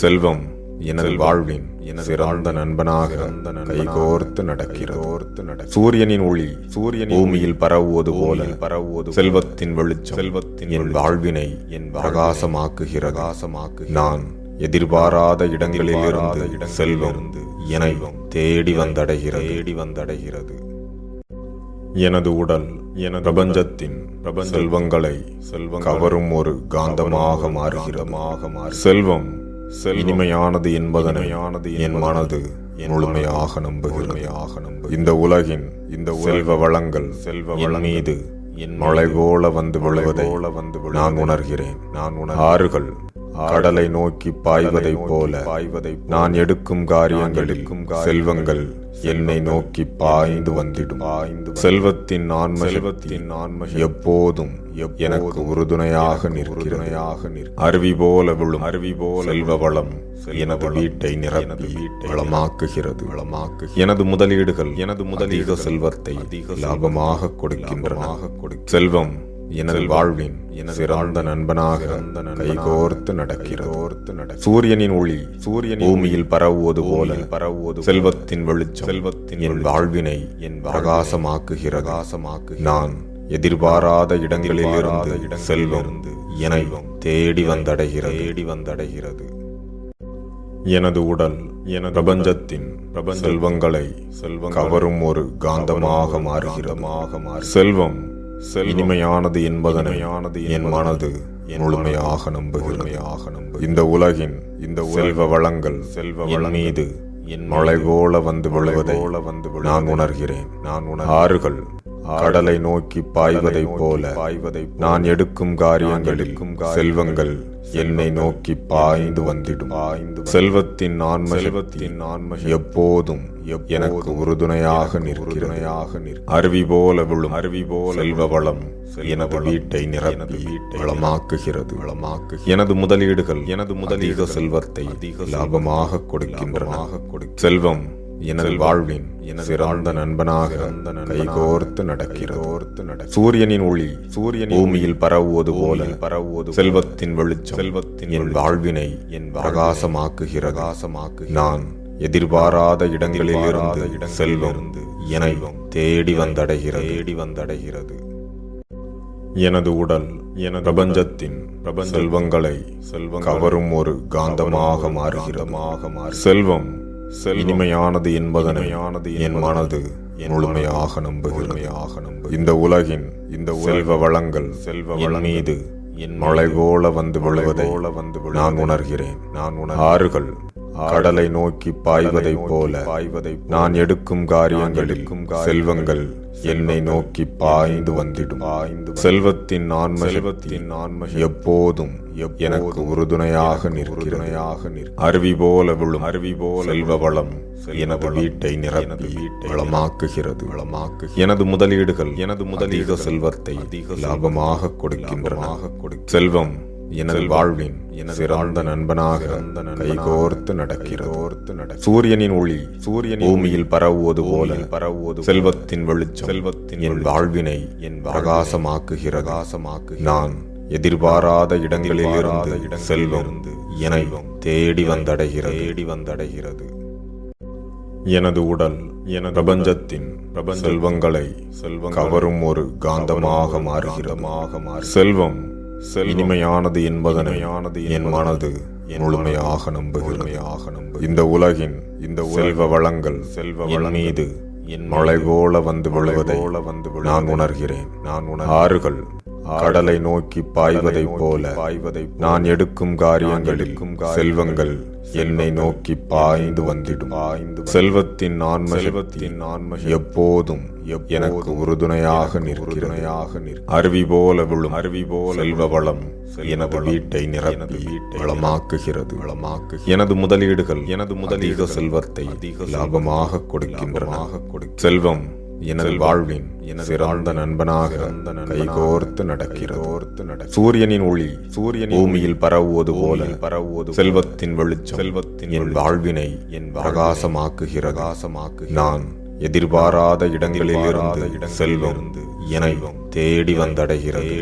செல்வம் எனது வாழ்வின் சிறந்த நண்பனாக கைகோர்த்து நடக்கிறது. சூரியனின் ஒளி பூமியில் பரவுவது போல செல்வத்தின் வெளிச்சம் என் வாழ்வினை பிரகாசமாக்குகிறது. நான் எதிர்பாராத இடங்களிலிருந்து செல்வம் என்னை தேடி வந்தடைகிறது. எனது உடல் பிரபஞ்சத்தின் செல்வங்களை கவரும் ஒரு காந்தமாக மாறுகிறது. செல்வம் இனிமையானது என்பதனை என் மனது முழுமையாக நம்புகிறது. இந்த உலகின் செல்வ வளங்கள் மீது மழை போல வந்து விழுவதை நான் உணர்கிறேன். ஆறுகள் கடலை நோக்கி பாய்வதைப் போல நான் எடுக்கும் காரியங்களில் செல்வங்கள் என்னை நோக்கி பாய்ந்து வந்திடும். செல்வத்தின் ஆன்ம எப்போதும் எனக்கு உறுதுணையாக நிற்கிறது. அருவி போல விழும் செல்வ வளம் எனது வீட்டை நிரப்பி வளமாக்குகிறது. எனது முதலீடுகள் அதிக செல்வத்தை லாபமாக கொடுக்கின்றன. செல்வம் எனது வாழ்வின் சிறந்த நண்பனாக கைகோர்த்து நடக்கிறது. சூரியனின் ஒளி பூமியில் பரவுவது போல செல்வத்தின் வெளிச்சம் என் வாழ்வினை பிரகாசமாக்குகிறது. நான் எதிர்பாராத இடங்களிலிருந்து செல்வம் என்னை தேடி வந்தடைகிறது. எனது உடல் பிரபஞ்சத்தின் செல்வங்களை கவரும் ஒரு காந்தமாக மாறுகிறது. செல்வம் இனிமையானது என்பதனை என் மனது முழுமையாக நம்புகிறது. இந்த உலகின் செல்வ வளங்கள் மீது மழை போல வந்து விழுவதை நான் உணர்கிறேன். ஆறுகள் கடலை நோக்கி பாய்வதைப் போல நான் எடுக்கும் காரியங்களில் செல்வங்கள் என்னை நோக்கி பாய்ந்து வந்திடும். செல்வத்தின் ஆன்ம எப்போதும் எனக்கு உறுதுணையாக நிற்கிறது. அருவி போல விழும் செல்வ வளம் எனது வீட்டை நிரப்பி வளமாக்குகிறது. எனது முதலீடுகள் அதிக செல்வத்தை லாபமாக கொடுக்கின்றன. செல்வம் எனது வாழ்வின் சிறந்த நண்பனாக கைகோர்த்து நடக்கிறது. சூரியனின் ஒளி பூமியில் பரவுவது போல செல்வத்தின் வெளிச்சம் என் வாழ்வினை பிரகாசமாக்குகிறது. நான் எதிர்பாராத இடங்களிலிருந்து செல்வம் என்னை தேடி வந்தடைகிறது. எனது உடல் பிரபஞ்சத்தின் செல்வங்களை கவரும் ஒரு காந்தமாக மாறுகிறது. செல்வம் இனிமையானது என்பதனை என் மனது முழுமையாக நம்புகிறது. இந்த உலகின் செல்வ வளங்கள் மீது மழை போல வந்து விழுவதை நான் உணர்கிறேன். ஆறுகள் கடலை நோக்கி பாய்வதைப் போல நான் எடுக்கும் காரியங்களில் செல்வங்கள் என்னை நோக்கி பாய்ந்து வந்திடும். செல்வத்தின் ஆன்ம எப்போதும் எனக்கு உறுதுணையாக நிற்கிறது. அருவி போல விழும் செல்வ வளம் எனது வீட்டை நிரப்பி வளமாக்குகிறது. எனது முதலீடுகள் அதிக செல்வத்தை லாபமாக கொடுக்கின்றன. செல்வம் எனது வாழ்வின் சிறந்த நண்பனாக கைகோர்த்து நடக்கிறது. சூரியனின் ஒளி பூமியில் பரவுவது போல செல்வத்தின் வெளிச்சம் என் வாழ்வினை பிரகாசமாக்குகிறது. நான் எதிர்பாராத இடங்களிலிருந்து செல்வம் என்னை தேடி வந்தடைகிறது. எனது உடல் பிரபஞ்சத்தின் செல்வங்களை கவரும் ஒரு காந்தமாக மாறுகிறது. செல்வம் இனிமையானது என்பதனை என் மனது முழுமையாக நம்புகிறது. இந்த உலகின் செல்வ வளங்கள் மீது மழை போல வந்து விழுவதை நான் உணர்கிறேன். ஆறுகள் கடலை நோக்கி பாய்வதைப் போல நான் எடுக்கும் காரியங்களில் செல்வங்கள் என்னை நோக்கி பாய்ந்து வந்திடும். செல்வத்தின் ஆன்ம எப்போதும் எனக்கு உறுதுணையாக நிற்கிறது. அருவி போல விழும் செல்வ வளம் எனது வீட்டை நிரப்பி வளமாக்குகிறது. எனது முதலீடுகள் அதிக செல்வத்தை லாபமாக கொடுக்கின்றன. செல்வம் எனது வாழ்வின் சிறந்த நண்பனாக கைகோர்த்து நடக்கிறது. சூரியனின் ஒளி பூமியில் பரவுவது போல செல்வத்தின் வெளிச்சம் என் வாழ்வினை பிரகாசமாக்குகிறது. நான் எதிர்பாராத இடங்களிலிருந்து செல்வம் என்னை தேடி வந்தடைகிறது.